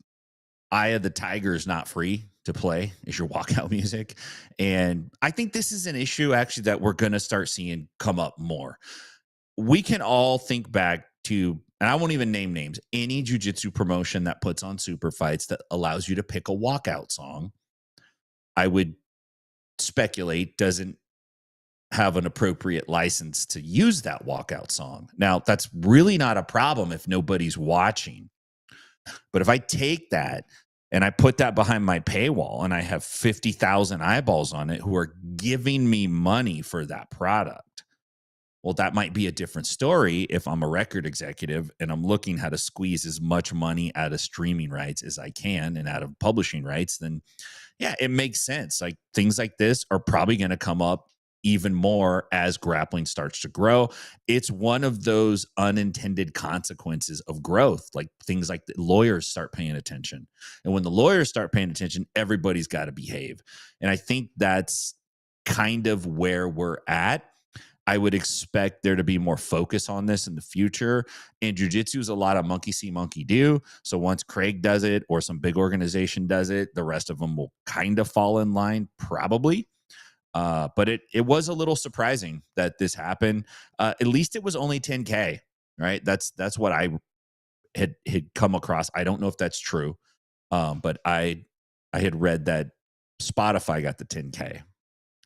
Eye of the Tiger is not free to play is your walkout music. And I think this is an issue actually that we're going to start seeing come up more. We can all think back to, and I won't even name names, any jiu-jitsu promotion that puts on super fights that allows you to pick a walkout song, I would speculate doesn't have an appropriate license to use that walkout song. Now, that's really not a problem if nobody's watching. But if I take that and I put that behind my paywall and I have 50,000 eyeballs on it who are giving me money for that product, well, that might be a different story if I'm a record executive and I'm looking how to squeeze as much money out of streaming rights as I can and out of publishing rights. Then, yeah, it makes sense. Like things like this are probably going to come up even more as grappling starts to grow. It's one of those unintended consequences of growth. Like things like the lawyers start paying attention. And when the lawyers start paying attention, everybody's got to behave. And I think that's kind of where we're at. I would expect there to be more focus on this in the future. And jiu-jitsu is a lot of monkey see, monkey do. So once Craig does it or some big organization does it, the rest of them will kind of fall in line, probably. But it was a little surprising that this happened. At least it was only 10K, right? That's what I had come across. I don't know if that's true, but I had read that Spotify got the 10K,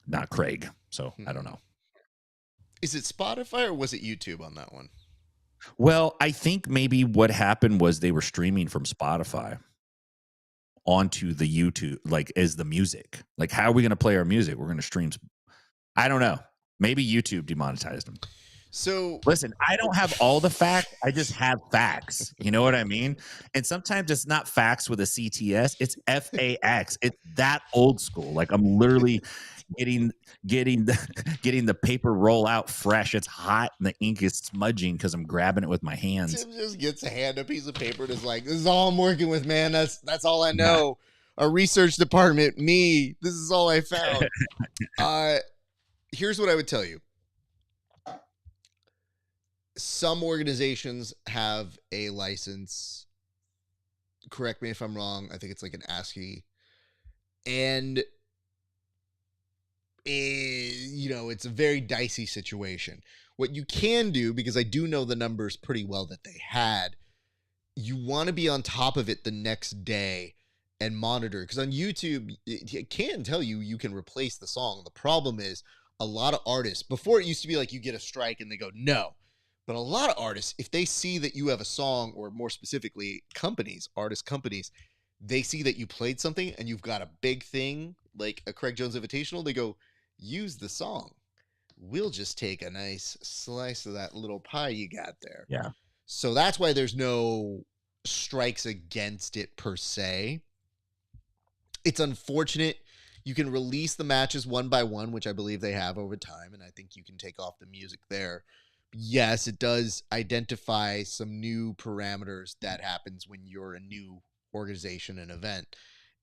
not Craig. So I don't know. Is it Spotify or was it YouTube on that one? Well, I think maybe what happened was they were streaming from Spotify onto the YouTube, like as the music. Like, how are we going to play our music? We're going to stream. I don't know. Maybe YouTube demonetized them. So listen, I don't have all the facts. I just have facts. You know what I mean? And sometimes it's not facts with a CTS. It's FAX. It's that old school. Like I'm literally getting the paper roll out fresh. It's hot and the ink is smudging because I'm grabbing it with my hands. Tim just gets a hand, a piece of paper, and is like, "This is all I'm working with, man. That's all I know." Our research department, me. This is all I found. Here's what I would tell you. Some organizations have a license. Correct me if I'm wrong. I think it's like an ASCII. And, it's a very dicey situation. What you can do, because I do know the numbers pretty well that they had, you want to be on top of it the next day and monitor. Because on YouTube, it can tell you can replace the song. The problem is a lot of artists, before it used to be like you get a strike and they go, no. But a lot of artists, if they see that you have a song, or more specifically artist companies, they see that you played something and you've got a big thing like a Craig Jones Invitational, they go, use the song. We'll just take a nice slice of that little pie you got there. Yeah. So that's why there's no strikes against it per se. It's unfortunate. You can release the matches one by one, which I believe they have over time, and I think you can take off the music there. Yes, it does identify some new parameters that happens when you're a new organization and event.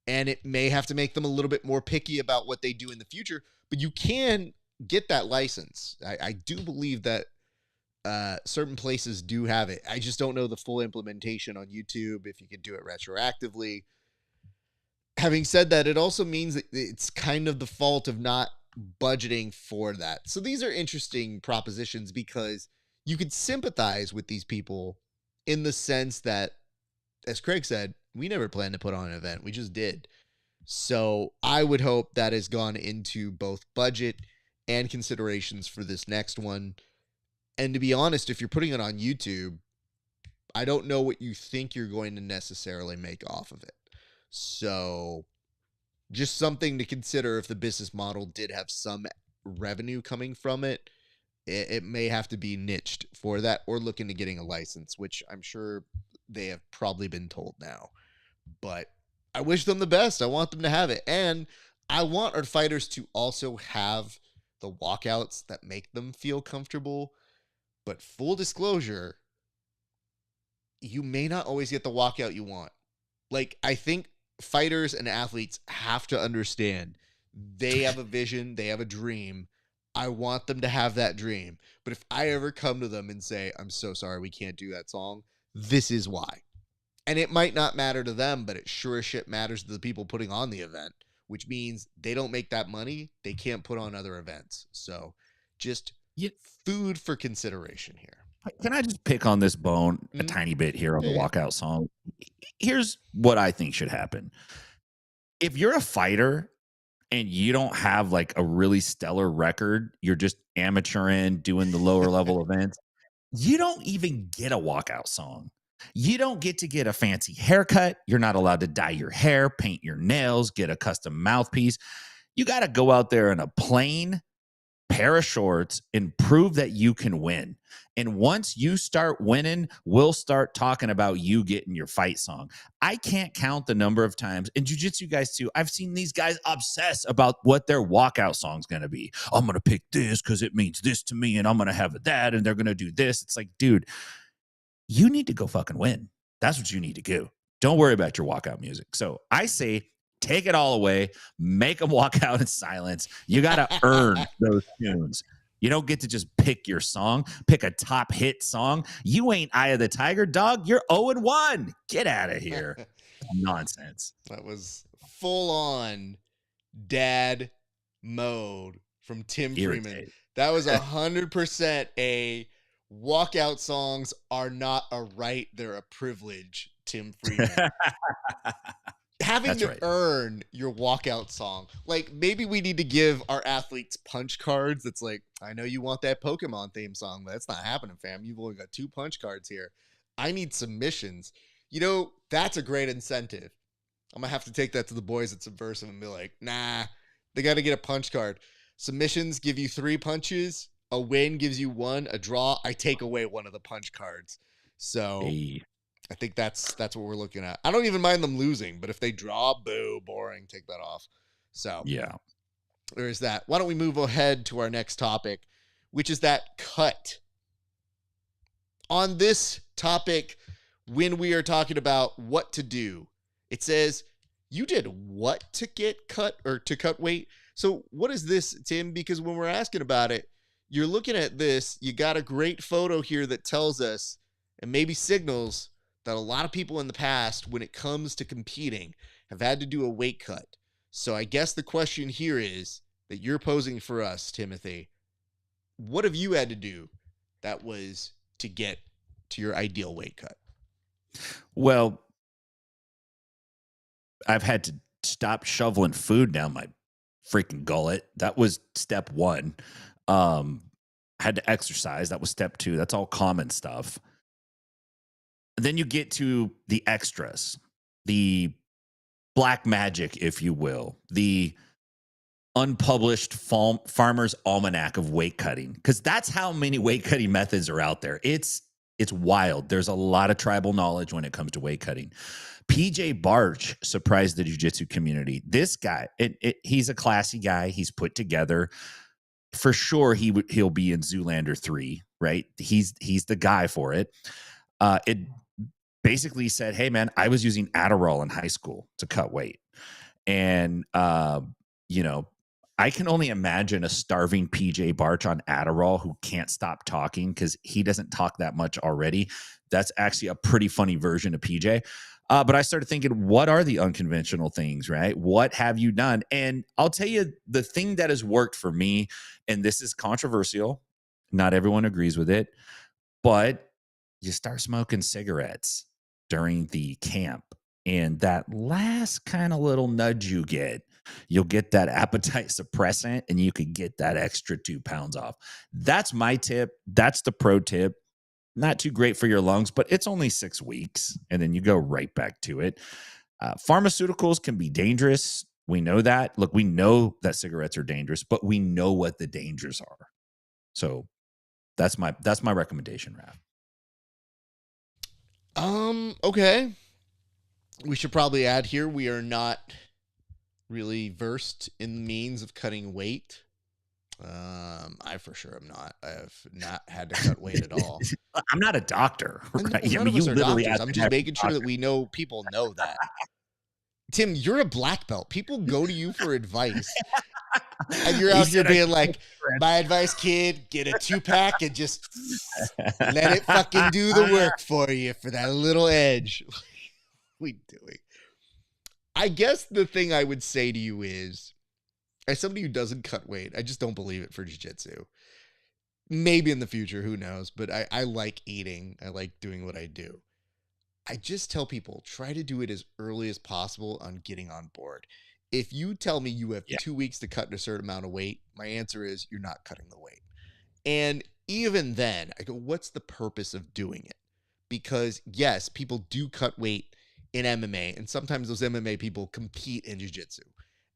And it may have to make them a little bit more picky about what they do in the future, but you can get that license. I do believe that certain places do have it. I just don't know the full implementation on YouTube, if you can do it retroactively. Having said that, it also means that it's kind of the fault of not budgeting for that. So these are interesting propositions because you could sympathize with these people in the sense that, as Craig said, we never planned to put on an event. We just did. So I would hope that has gone into both budget and considerations for this next one. And to be honest, if you're putting it on YouTube, I don't know what you think you're going to necessarily make off of it. So just something to consider if the business model did have some revenue coming from it. It may have to be niched for that or look into getting a license, which I'm sure they have probably been told now. But I wish them the best. I want them to have it. And I want our fighters to also have the walkouts that make them feel comfortable. But full disclosure, you may not always get the walkout you want. Like, I think fighters and athletes have to understand they have a vision, they have a dream. I want them to have that dream. But if I ever come to them and say, I'm so sorry, we can't do that song, this is why. And it might not matter to them, but it sure as shit matters to the people putting on the event, which means they don't make that money. They can't put on other events. So just Yeah. food for consideration here. Can I just pick on this bone a tiny bit here on the walkout song? Here's what I think should happen. If you're a fighter and you don't have like a really stellar record, you're just amateuring, doing the lower level events, you don't even get a walkout song. You don't get to get a fancy haircut. You're not allowed to dye your hair, paint your nails, get a custom mouthpiece. You got to go out there in a plain pair of shorts and prove that you can win. And once you start winning, we'll start talking about you getting your fight song. I can't count the number of times, and jiu-jitsu guys too, I've seen these guys obsess about what their walkout song's going to be. I'm going to pick this because it means this to me, and I'm going to have that, and they're going to do this. It's like, dude, you need to go fucking win. That's what you need to do. Don't worry about your walkout music. So I say, take it all away, make them walk out in silence. You got to earn those tunes. You don't get to just pick your song, pick a top hit song. You ain't Eye of the Tiger, dog. You're 0-1. Get out of here. Nonsense. That was full on dad mode from Tim Freeman. That was 100% a walkout songs are not a right, they're a privilege, Tim Freeman. Having to earn your walkout song. Like, maybe we need to give our athletes punch cards. That's like, I know you want that Pokemon theme song, but that's not happening, fam. You've only got 2 punch cards here. I need submissions. You know, that's a great incentive. I'm going to have to take that to the boys at Subversive and be like, nah, they got to get a punch card. Submissions give you 3 punches. A win gives you 1. A draw, I take away 1 of the punch cards. So I think that's what we're looking at. I don't even mind them losing, but if they draw, boo, boring, take that off. So yeah, there's that. Why don't we move ahead to our next topic, which is that cut. On this topic, when we are talking about what to do, it says you did what to get cut or to cut weight. So what is this, Tim? Because when we're asking about it, you're looking at this, you got a great photo here that tells us and maybe signals that a lot of people in the past, when it comes to competing, have had to do a weight cut. So I guess the question here is that you're posing for us, Timothy. What have you had to do that was to get to your ideal weight cut? Well, I've had to stop shoveling food down my freaking gullet. That was step 1. Had to exercise. That was step 2. That's all common stuff. Then you get to the extras, the black magic, if you will, the unpublished farmer's almanac of weight cutting, because that's how many weight cutting methods are out there. It's wild. There's a lot of tribal knowledge when it comes to weight cutting. PJ Barch surprised the jiu-jitsu community. This guy, he's a classy guy. He's put together. For sure, he'll be in Zoolander 3, right? He's the guy for it. It basically said, hey, man, I was using Adderall in high school to cut weight. And, you know, I can only imagine a starving PJ Barch on Adderall who can't stop talking because he doesn't talk that much already. That's actually a pretty funny version of PJ. But I started thinking, what are the unconventional things, right? What have you done? And I'll tell you the thing that has worked for me, and this is controversial. Not everyone agrees with it, but you start smoking cigarettes during the camp And that last kind of little nudge you'll get that appetite suppressant and you could get that extra 2 pounds off. That's my tip. That's the pro tip. Not too great for your lungs, but it's only 6 weeks and then you go right back to it. Pharmaceuticals can be dangerous. We know that. Look, we know that cigarettes are dangerous, but we know what the dangers are. So that's my recommendation, Raph. Okay. We should probably add here we are not really versed in the means of cutting weight. I for sure am not. I have not had to cut weight at all. I'm not a doctor, And right? no, I none mean, of you us are literally doctors. asked I'm an just average making sure that doctor. we know people know that. Tim, you're a black belt. People go to you for advice. And you're He out here said I being could like, my advice, kid, get a 2-pack and just let it fucking do the work for you for that little edge. What are we doing? I guess the thing I would say to you is, as somebody who doesn't cut weight, I just don't believe it for jiu-jitsu. Maybe in the future, who knows? But I like eating. I like doing what I do. I just tell people, try to do it as early as possible on getting on board. If you tell me you have Yeah. 2 weeks to cut a certain amount of weight, my answer is you're not cutting the weight. And even then, I go, what's the purpose of doing it? Because yes, people do cut weight in MMA, and sometimes those MMA people compete in jiu-jitsu.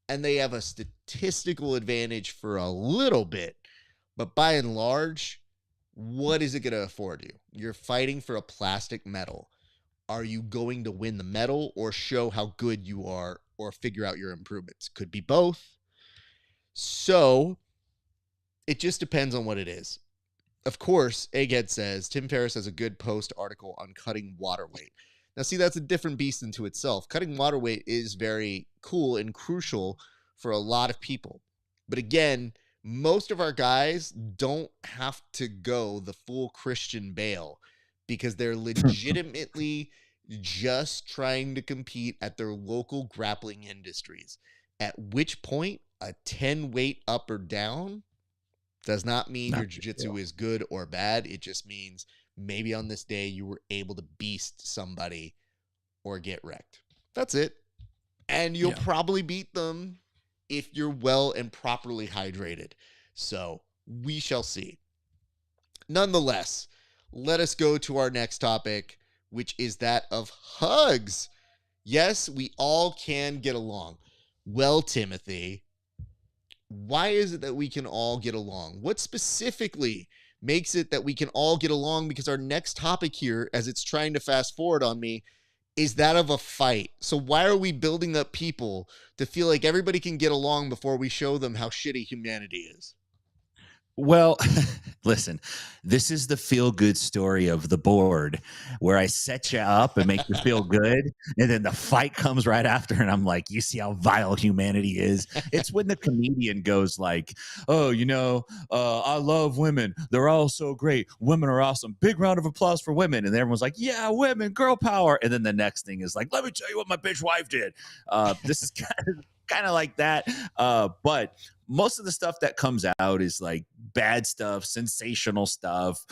And they have a statistical advantage for a little bit, but by and large, what is it going to afford you? You're fighting for a plastic medal. Are you going to win the medal or show how good you are or figure out your improvements? Could be both. So it just depends on what it is. Of course, Egghead says Tim Ferriss has a good post article on cutting water weight. Now, see, that's a different beast into itself. Cutting water weight is very cool and crucial for a lot of people. But again, most of our guys don't have to go the full Christian Bale because they're legitimately just trying to compete at their local grappling industries. At which point, a 10 weight up or down does not mean Not your a big jiu-jitsu deal. is good or bad. It just means maybe on this day you were able to beast somebody or get wrecked. That's it. And you'll Yeah. probably beat them if you're well and properly hydrated. So we shall see. Nonetheless, let us go to our next topic, which is that of hugs. Yes, we all can get along. Well, Timothy, why is it that we can all get along? What specifically makes it that we can all get along? Because our next topic here, as it's trying to fast forward on me, is that of a fight. So why are we building up people to feel like everybody can get along before we show them how shitty humanity is? Well, listen, this is the feel good story of the board where I set you up and make you feel good. And then the fight comes right after. And I'm like, you see how vile humanity is. It's when the comedian goes like, oh, I love women. They're all so great. Women are awesome. Big round of applause for women. And everyone's like, yeah, women, girl power. And then the next thing is like, let me tell you what my bitch wife did. This is kind of like that. But most of the stuff that comes out is like bad stuff, sensational stuff,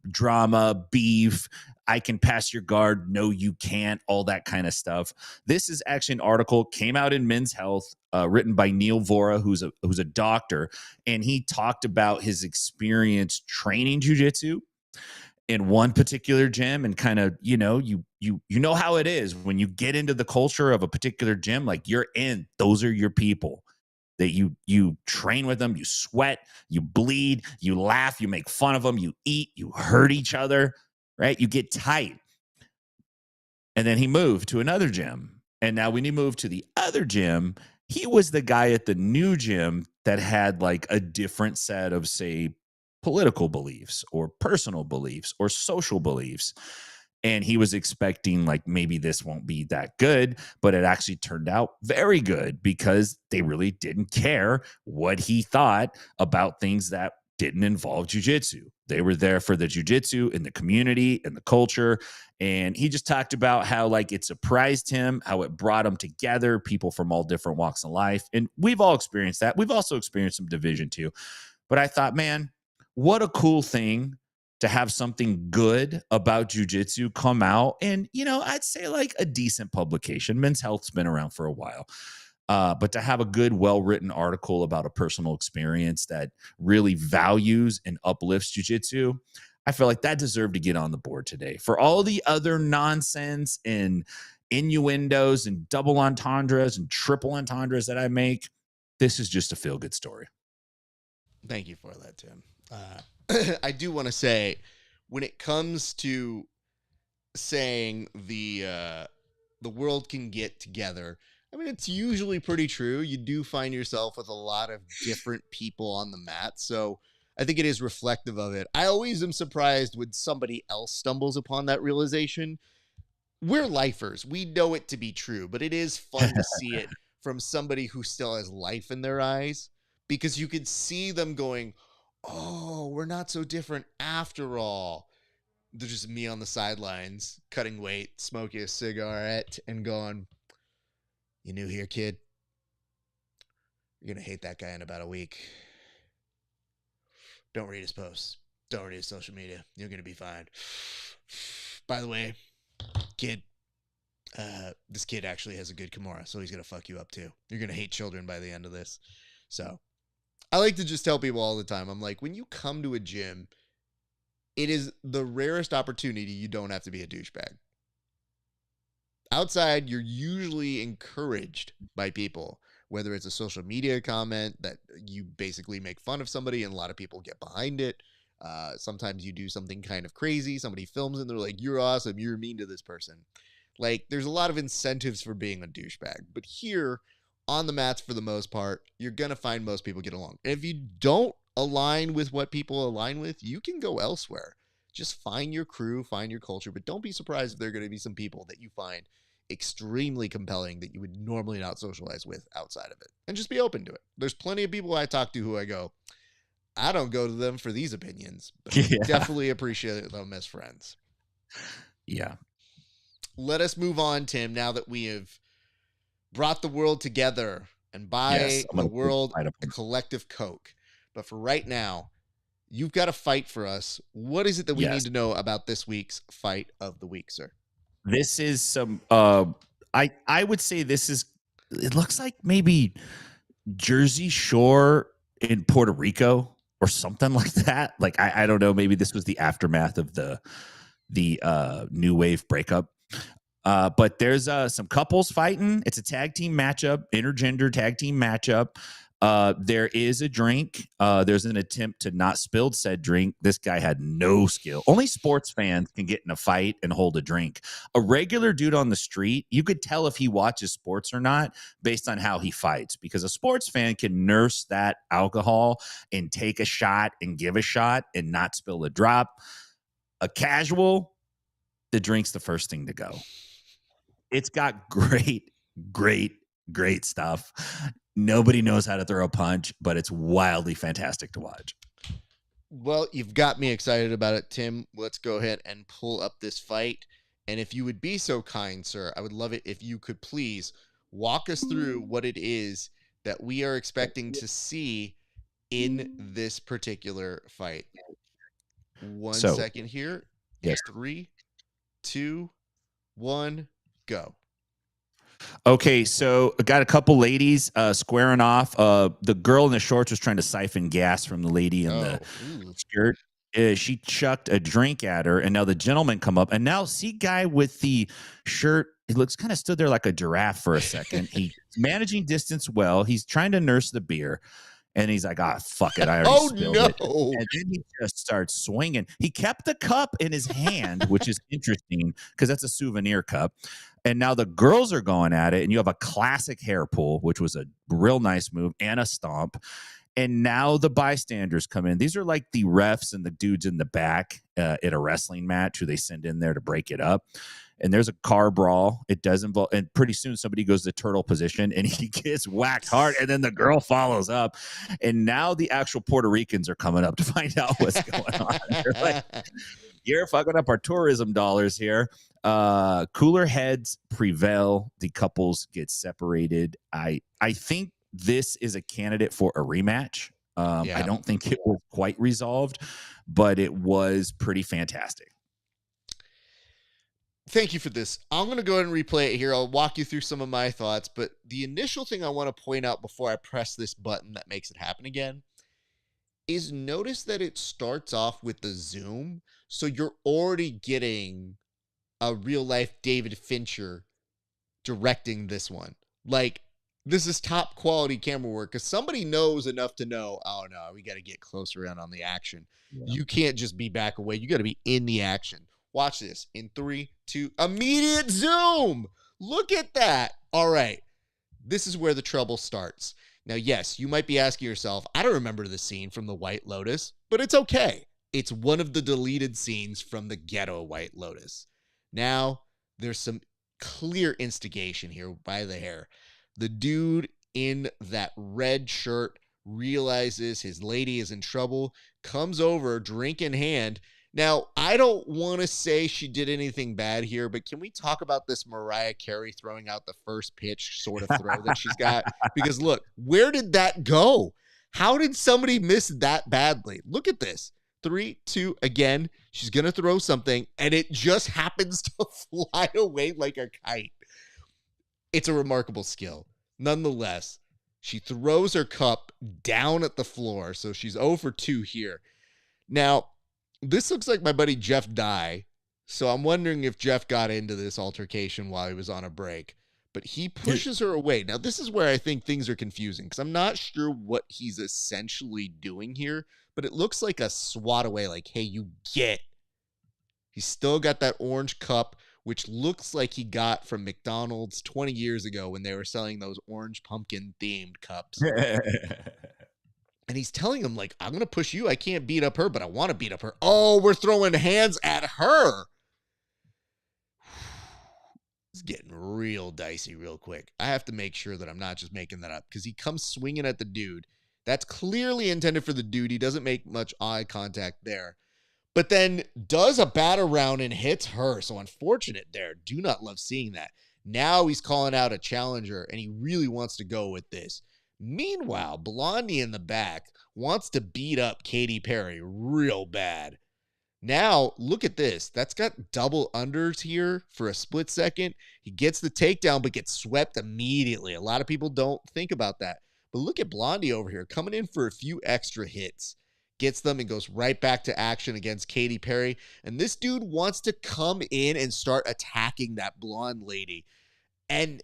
drama, beef. I can pass your guard. No, you can't. All that kind of stuff. This is actually an article came out in Men's Health, written by Neil Vora, who's a doctor, and he talked about his experience training jujitsu in one particular gym, and kind of you know how it is when you get into the culture of a particular gym. Like you're in, those are your people that you train with them, you sweat, you bleed, you laugh, you make fun of them, you eat, you hurt each other, right? You get tight. And then he moved to another gym. And now when he moved to the other gym, he was the guy at the new gym that had like a different set of, say, political beliefs or personal beliefs or social beliefs. And he was expecting like maybe this won't be that good, but it actually turned out very good because they really didn't care what he thought about things that didn't involve jujitsu. They were there for the jujitsu and the community and the culture. And he just talked about how like it surprised him, how it brought them together, people from all different walks of life. And we've all experienced that. We've also experienced some division too. But I thought, man, what a cool thing to have something good about jujitsu come out, and I'd say like a decent publication. Men's Health's been around for a while, but to have a good, well-written article about a personal experience that really values and uplifts jujitsu, I feel like that deserved to get on the board today. For all the other nonsense and innuendos and double entendres and triple entendres that I make, this is just a feel-good story. Thank you for that, Tim. I do want to say, when it comes to saying the world can get together, I mean, it's usually pretty true. You do find yourself with a lot of different people on the mat, so I think it is reflective of it. I always am surprised when somebody else stumbles upon that realization. We're lifers. We know it to be true, but it is fun to see it from somebody who still has life in their eyes, because you could see them going, oh, we're not so different after all. There's just me on the sidelines, cutting weight, smoking a cigarette, and going, you new here, kid? You're going to hate that guy in about a week. Don't read his posts. Don't read his social media. You're going to be fine. By the way, kid, this kid actually has a good Kimura, so he's going to fuck you up too. You're going to hate children by the end of this. So I like to just tell people all the time, I'm like, when you come to a gym, it is the rarest opportunity you don't have to be a douchebag. Outside, you're usually encouraged by people, whether it's a social media comment that you basically make fun of somebody and a lot of people get behind it. Sometimes you do something kind of crazy. Somebody films it and they're like, you're awesome. You're mean to this person. Like, there's a lot of incentives for being a douchebag. But here, on the mats, for the most part, you're going to find most people get along. And if you don't align with what people align with, you can go elsewhere. Just find your crew, find your culture, but don't be surprised if there are going to be some people that you find extremely compelling that you would normally not socialize with outside of it. And just be open to it. There's plenty of people I talk to who I go, I don't go to them for these opinions, but I definitely appreciate them as friends. Yeah. Let us move on, Tim, now that we have brought the world together and buy the world a collective Coke. But for right now, you've got a fight for us. What is it that we need to know about this week's fight of the week, sir? This is some, I would say this is, it looks like maybe Jersey Shore in Puerto Rico or something like that. Like, I don't know. Maybe this was the aftermath of the New Wave breakup. But there's some couples fighting. It's a tag team matchup, intergender tag team matchup. There is a drink. There's an attempt to not spill said drink. This guy had no skill. Only sports fans can get in a fight and hold a drink. A regular dude on the street, you could tell if he watches sports or not based on how he fights, because a sports fan can nurse that alcohol and take a shot and give a shot and not spill a drop. A casual, the drink's the first thing to go. It's got great stuff. Nobody knows how to throw a punch, but it's wildly fantastic to watch. Well, you've got me excited about it, Tim. Let's go ahead and pull up this fight. And if you would be so kind, sir, I would love it if you could please walk us through what it is that we are expecting to see in this particular fight. One second here. Yes. 3, 2, 1, go. Okay, so I got a couple ladies squaring off. The girl in the shorts was trying to siphon gas from the lady in the skirt. She chucked a drink at her, and now the gentleman come up, and now see guy with the shirt, he looks kind of stood there like a giraffe for a second. He's managing distance well. He's trying to nurse the beer. And he's like, fuck it. I already spilled it. And then he just starts swinging. He kept the cup in his hand, which is interesting because that's a souvenir cup. And now the girls are going at it. And you have a classic hair pull, which was a real nice move, and a stomp. And now the bystanders come in. These are like the refs and the dudes in the back at a wrestling match who they send in there to break it up. And there's a car brawl. It does involve, and pretty soon somebody goes to turtle position and he gets whacked hard. And then the girl follows up. And now the actual Puerto Ricans are coming up to find out what's going on. They're like, you're fucking up our tourism dollars here. Cooler heads prevail. The couples get separated. I think this is a candidate for a rematch. I Yeah. don't think it was quite resolved, but it was pretty fantastic. Thank you for this. I'm going to go ahead and replay it here. I'll walk you through some of my thoughts, but the initial thing I want to point out before I press this button that makes it happen again is notice that it starts off with the zoom. So you're already getting a real life David Fincher directing this one. Like, this is top quality camera work because somebody knows enough to know, oh no, we got to get closer in on the action. Yeah. You can't just be back away. You got to be in the action. Watch this in 3, 2, immediate zoom. Look at that. All right. This is where the trouble starts. Now, yes, you might be asking yourself, I don't remember the scene from The White Lotus, but it's okay. It's one of the deleted scenes from the ghetto White Lotus. Now, there's some clear instigation here by the hair. The dude in that red shirt realizes his lady is in trouble, comes over, drink in hand. Now, I don't want to say she did anything bad here, but can we talk about this Mariah Carey throwing out the first pitch sort of throw that she's got? Because look, where did that go? How did somebody miss that badly? Look at this. 3, 2, again. She's going to throw something, and it just happens to fly away like a kite. It's a remarkable skill. Nonetheless, she throws her cup down at the floor, so she's 0 for 2 here. Now, this looks like my buddy Jeff Dye, so I'm wondering if Jeff got into this altercation while he was on a break. But he pushes her away. Now, this is where I think things are confusing because I'm not sure what he's essentially doing here, but it looks like a swat away, like, hey, you get. He's still got that orange cup, which looks like he got from McDonald's 20 years ago when they were selling those orange pumpkin themed cups. And he's telling him, like, I'm going to push you. I can't beat up her, but I want to beat up her. Oh, we're throwing hands at her. It's getting real dicey real quick. I have to make sure that I'm not just making that up because he comes swinging at the dude. That's clearly intended for the dude. He doesn't make much eye contact there. But then does a bat around and hits her. So unfortunate there. Do not love seeing that. Now he's calling out a challenger, and he really wants to go with this. Meanwhile, Blondie in the back wants to beat up Katy Perry real bad. Now, look at this. That's got double unders here for a split second. He gets the takedown, but gets swept immediately. A lot of people don't think about that. But look at Blondie over here coming in for a few extra hits. Gets them and goes right back to action against Katy Perry. And this dude wants to come in and start attacking that blonde lady. And,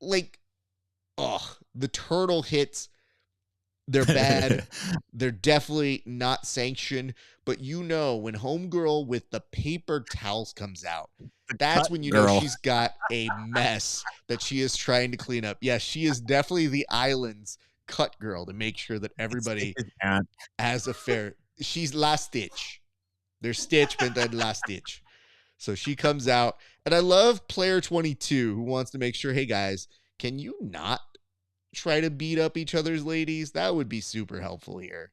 like, the turtle hits, they're bad. They're definitely not sanctioned. But you know, when homegirl with the paper towels comes out, that's when you know she's got a mess that she is trying to clean up. Yes, she is definitely the island's cut girl to make sure that everybody has a fair. She's last stitch. There's Stitch, but then last stitch. So she comes out, and I love player 22 who wants to make sure, hey guys, can you not try to beat up each other's ladies? That would be super helpful here.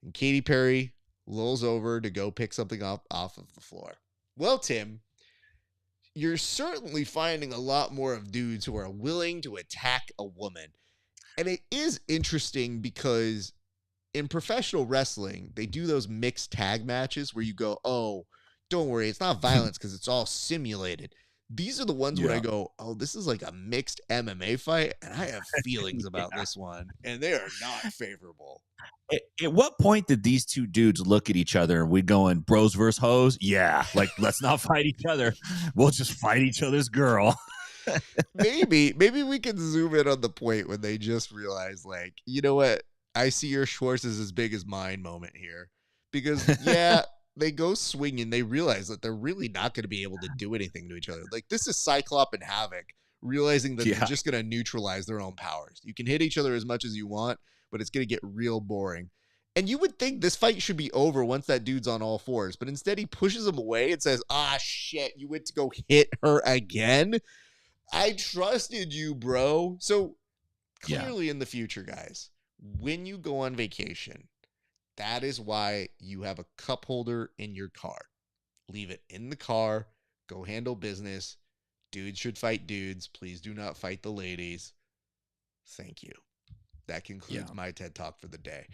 And Katy Perry lulls over to go pick something up off of the floor. Well, Tim, you're certainly finding a lot more of dudes who are willing to attack a woman. And it is interesting because in professional wrestling, they do those mixed tag matches where you go, oh, don't worry, it's not violence because it's all simulated. These are the ones when I go, oh, this is like a mixed MMA fight, and I have feelings about this one, and they are not favorable. At what point did these two dudes look at each other and we going, bros versus hoes? Yeah, like, let's not fight each other. We'll just fight each other's girl. maybe we can zoom in on the point when they just realize, like, you know what? I see your Schwartz is as big as mine moment here. Because, yeah, they go swinging. They realize that they're really not going to be able to do anything to each other. Like, this is Cyclops and Havoc realizing that they're just going to neutralize their own powers. You can hit each other as much as you want, but it's going to get real boring. And you would think this fight should be over once that dude's on all fours, but instead he pushes him away and says, ah, shit, you went to go hit her again? I trusted you, bro. So clearly in the future, guys, when you go on vacation, that is why you have a cup holder in your car. Leave it in the car. Go handle business. Dudes should fight dudes. Please do not fight the ladies. Thank you. That concludes my TED Talk for the day.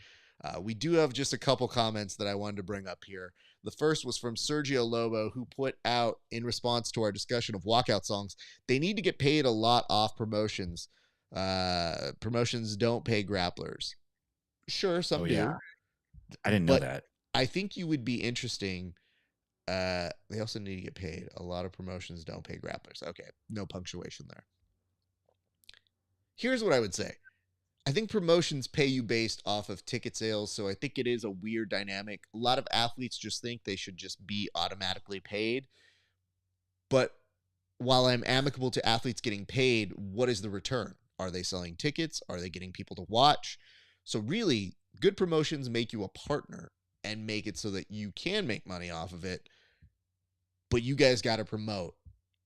We do have just a couple comments that I wanted to bring up here. The first was from Sergio Lobo, who put out in response to our discussion of walkout songs, they need to get paid a lot off promotions. Promotions don't pay grapplers. Sure, Oh some yeah, do, I didn't know but that. I think you would be interesting. They also need to get paid. A lot of promotions don't pay grapplers. Okay, no punctuation there. Here's what I would say. I think promotions pay you based off of ticket sales, so I think it is a weird dynamic. A lot of athletes just think they should just be automatically paid. But while I'm amicable to athletes getting paid, what is the return? Are they selling tickets? Are they getting people to watch? So, really, good promotions make you a partner and make it so that you can make money off of it, but you guys got to promote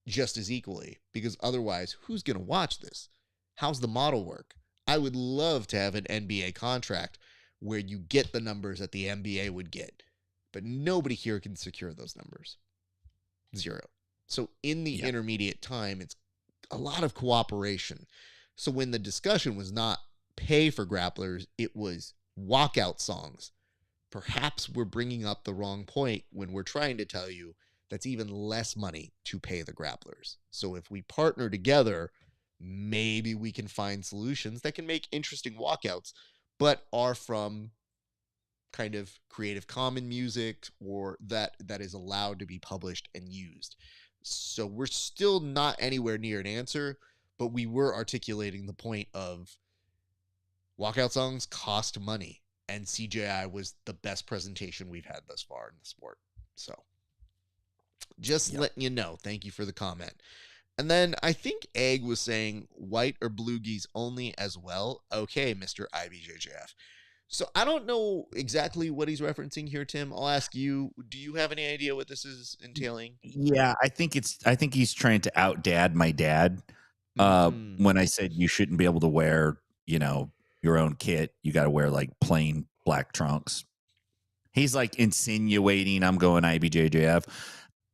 just as equally because otherwise, who's going to watch this? How's the model work? I would love to have an NBA contract where you get the numbers that the NBA would get, but nobody here can secure those numbers. Zero. So in the Yeah. intermediate time, it's a lot of cooperation. So when the discussion was not pay for grapplers, it was walkout songs. Perhaps we're bringing up the wrong point when we're trying to tell you that's even less money to pay the grapplers. So if we partner together, maybe we can find solutions that can make interesting walkouts, but are from kind of Creative Common music or that is allowed to be published and used. So we're still not anywhere near an answer, but we were articulating the point of walkout songs cost money, and CJI was the best presentation we've had thus far in the sport. So just Yep. letting you know. Thank you for the comment. And then I think Egg was saying white or blue geese only as well. Okay, Mr. IBJJF. So I don't know exactly what he's referencing here, Tim. I'll ask you, do you have any idea what this is entailing? Yeah, I think he's trying to out dad my dad. Mm. When I said you shouldn't be able to wear, your own kit, you got to wear like plain black trunks. He's like insinuating I'm going IBJJF.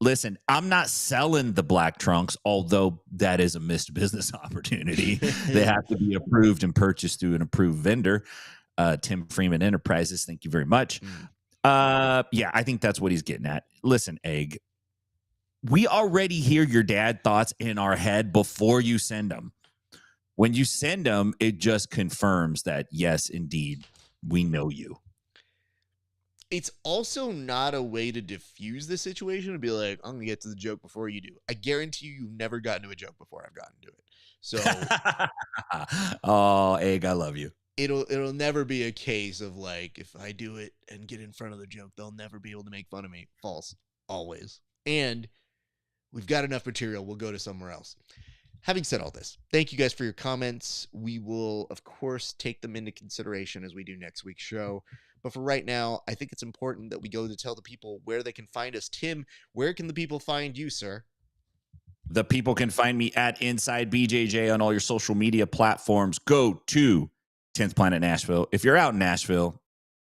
Listen, I'm not selling the black trunks, although that is a missed business opportunity. They have to be approved and purchased through an approved vendor. Tim Freeman Enterprises, thank you very much. Mm. Yeah, I think that's what he's getting at. Listen, Egg, we already hear your dad thoughts in our head before you send them. When you send them, it just confirms that, yes, indeed, we know you. It's also not a way to diffuse the situation and be like, I'm gonna get to the joke before you do. I guarantee you've never gotten to a joke before I've gotten to it. So Oh, Egg, I love you. it'll never be a case of like, if I do it and get in front of the joke, they'll never be able to make fun of me. False. Always. And we've got enough material, we'll go to somewhere else. Having said all this, thank you guys for your comments. We will, of course, take them into consideration as we do next week's show. But for right now, I think it's important that we go to tell the people where they can find us. Tim, where can the people find you, sir? The people can find me at Inside BJJ on all your social media platforms. Go to 10th Planet Nashville. If you're out in Nashville,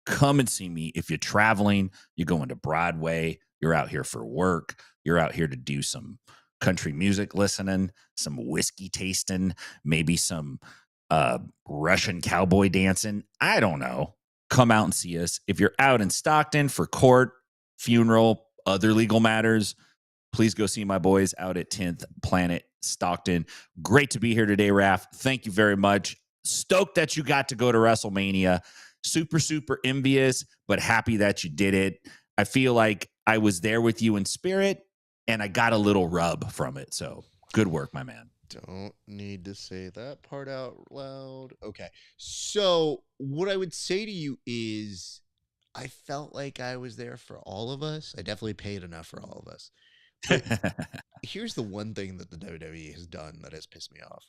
come and see me. If you're traveling, you're going to Broadway, you're out here for work, you're out here to do some country music listening, some whiskey tasting, maybe some Russian cowboy dancing. I don't know. Come out and see us. If you're out in Stockton for court, funeral, other legal matters, please go see my boys out at 10th Planet Stockton. Great to be here today, Raf. Thank you very much. Stoked that you got to go to WrestleMania. Super, super envious, but happy that you did it. I feel like I was there with you in spirit, and I got a little rub from it. So good work, my man. Don't need to say that part out loud. Okay. So, what I would say to you is I felt like I was there for all of us. I definitely paid enough for all of us. But here's the one thing that the WWE has done that has pissed me off.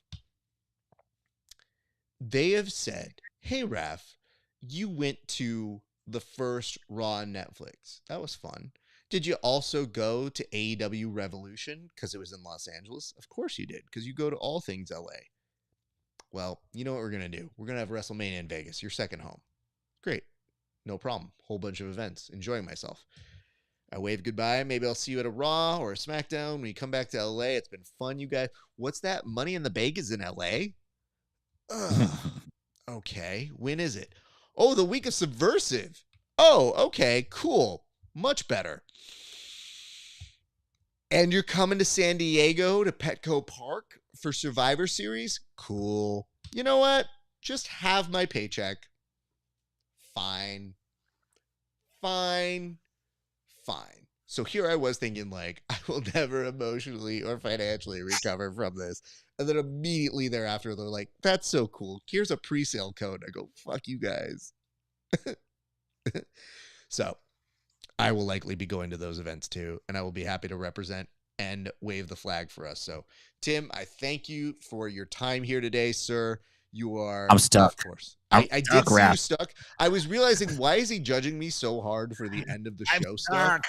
They have said, hey, Raf, you went to the first Raw on Netflix. That was fun. Did you also go to AEW Revolution because it was in Los Angeles? Of course you did, because you go to all things LA. Well, you know what we're going to do? We're going to have WrestleMania in Vegas, your second home. Great. No problem. Whole bunch of events. Enjoying myself. I wave goodbye. Maybe I'll see you at a Raw or a SmackDown when you come back to LA. It's been fun, you guys. What's that? Money in the Bank is in LA? Ugh. Okay. When is it? Oh, the week of Subversive. Oh, okay, cool. Much better. And you're coming to San Diego to Petco Park for Survivor Series? Cool. You know what? Just have my paycheck. Fine. Fine. Fine. So here I was thinking, like, I will never emotionally or financially recover from this. And then immediately thereafter, they're like, that's so cool. Here's a pre-sale code. I go, fuck you guys. So I will likely be going to those events too, and I will be happy to represent and wave the flag for us. So, Tim, I thank you for your time here today, sir. You are, I'm stuck. of course. I'm I stuck, did see Raph. you stuck. I was realizing, why is he judging me so hard for the end of the show stuff?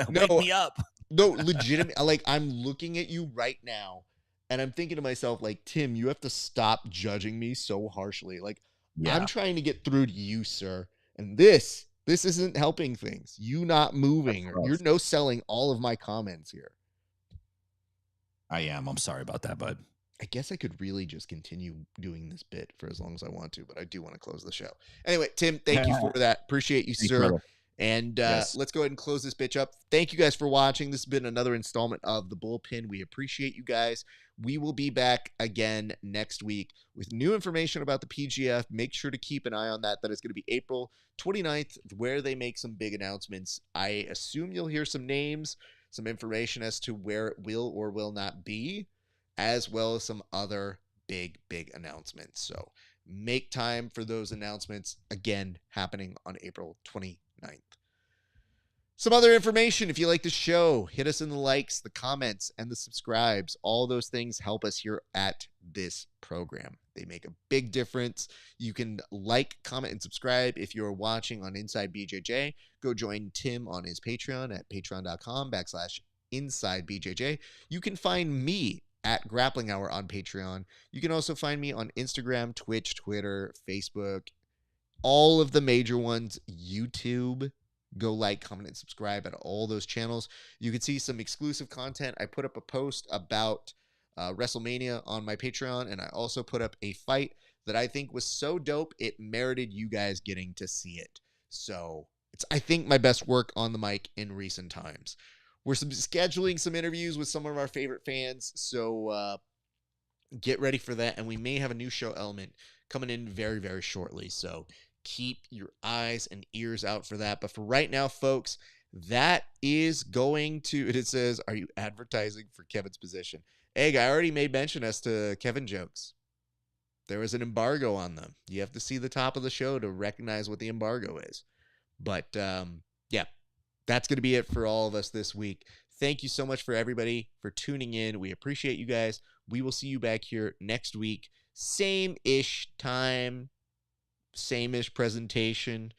Wake me up. No, legitimate. Like, I'm looking at you right now, and I'm thinking to myself, like, Tim, you have to stop judging me so harshly. Like, I'm trying to get through to you, sir. And this isn't helping things. You not moving. You're no selling all of my comments here. I am. I'm sorry about that, bud. I guess I could really just continue doing this bit for as long as I want to, but I do want to close the show. Anyway, Tim, thank you for that. Appreciate you, sir. Brother. And let's go ahead and close this bitch up. Thank you guys for watching. This has been another installment of The Bullpen. We appreciate you guys. We will be back again next week with new information about the PGF. Make sure to keep an eye on that. That is going to be April 29th, where they make some big announcements. I assume you'll hear some names, some information as to where it will or will not be, as well as some other big announcements. So make time for those announcements, again, happening on April 29th. Some other information, if you like the show, hit us in the likes, the comments, and the subscribes. All those things help us here at this program. They make a big difference. You can like, comment, and subscribe if you're watching on Inside BJJ. Go join Tim on his Patreon at patreon.com/InsideBJJ. You can find me at Grappling Hour on Patreon. You can also find me on Instagram, Twitch, Twitter, Facebook, all of the major ones, YouTube. Go like, comment, and subscribe at all those channels. You can see some exclusive content. I put up a post about WrestleMania on my Patreon, and I also put up a fight that I think was so dope it merited you guys getting to see it. So it's, I think, my best work on the mic in recent times. We're scheduling some interviews with some of our favorite fans, so get ready for that, and we may have a new show element coming in very, very shortly. So keep your eyes and ears out for that. But for right now, folks, that is going to, it says, are you advertising for Kevin's position? Egg, I already made mention as to Kevin jokes. There was an embargo on them. You have to see the top of the show to recognize what the embargo is. But yeah, that's going to be it for all of us this week. Thank you so much for everybody for tuning in. We appreciate you guys. We will see you back here next week. Same-ish time. Same-ish presentation.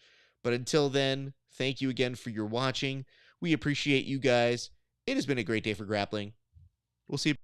But until then, thank you again for your watching. We appreciate you guys. It has been a great day for grappling. We'll see you.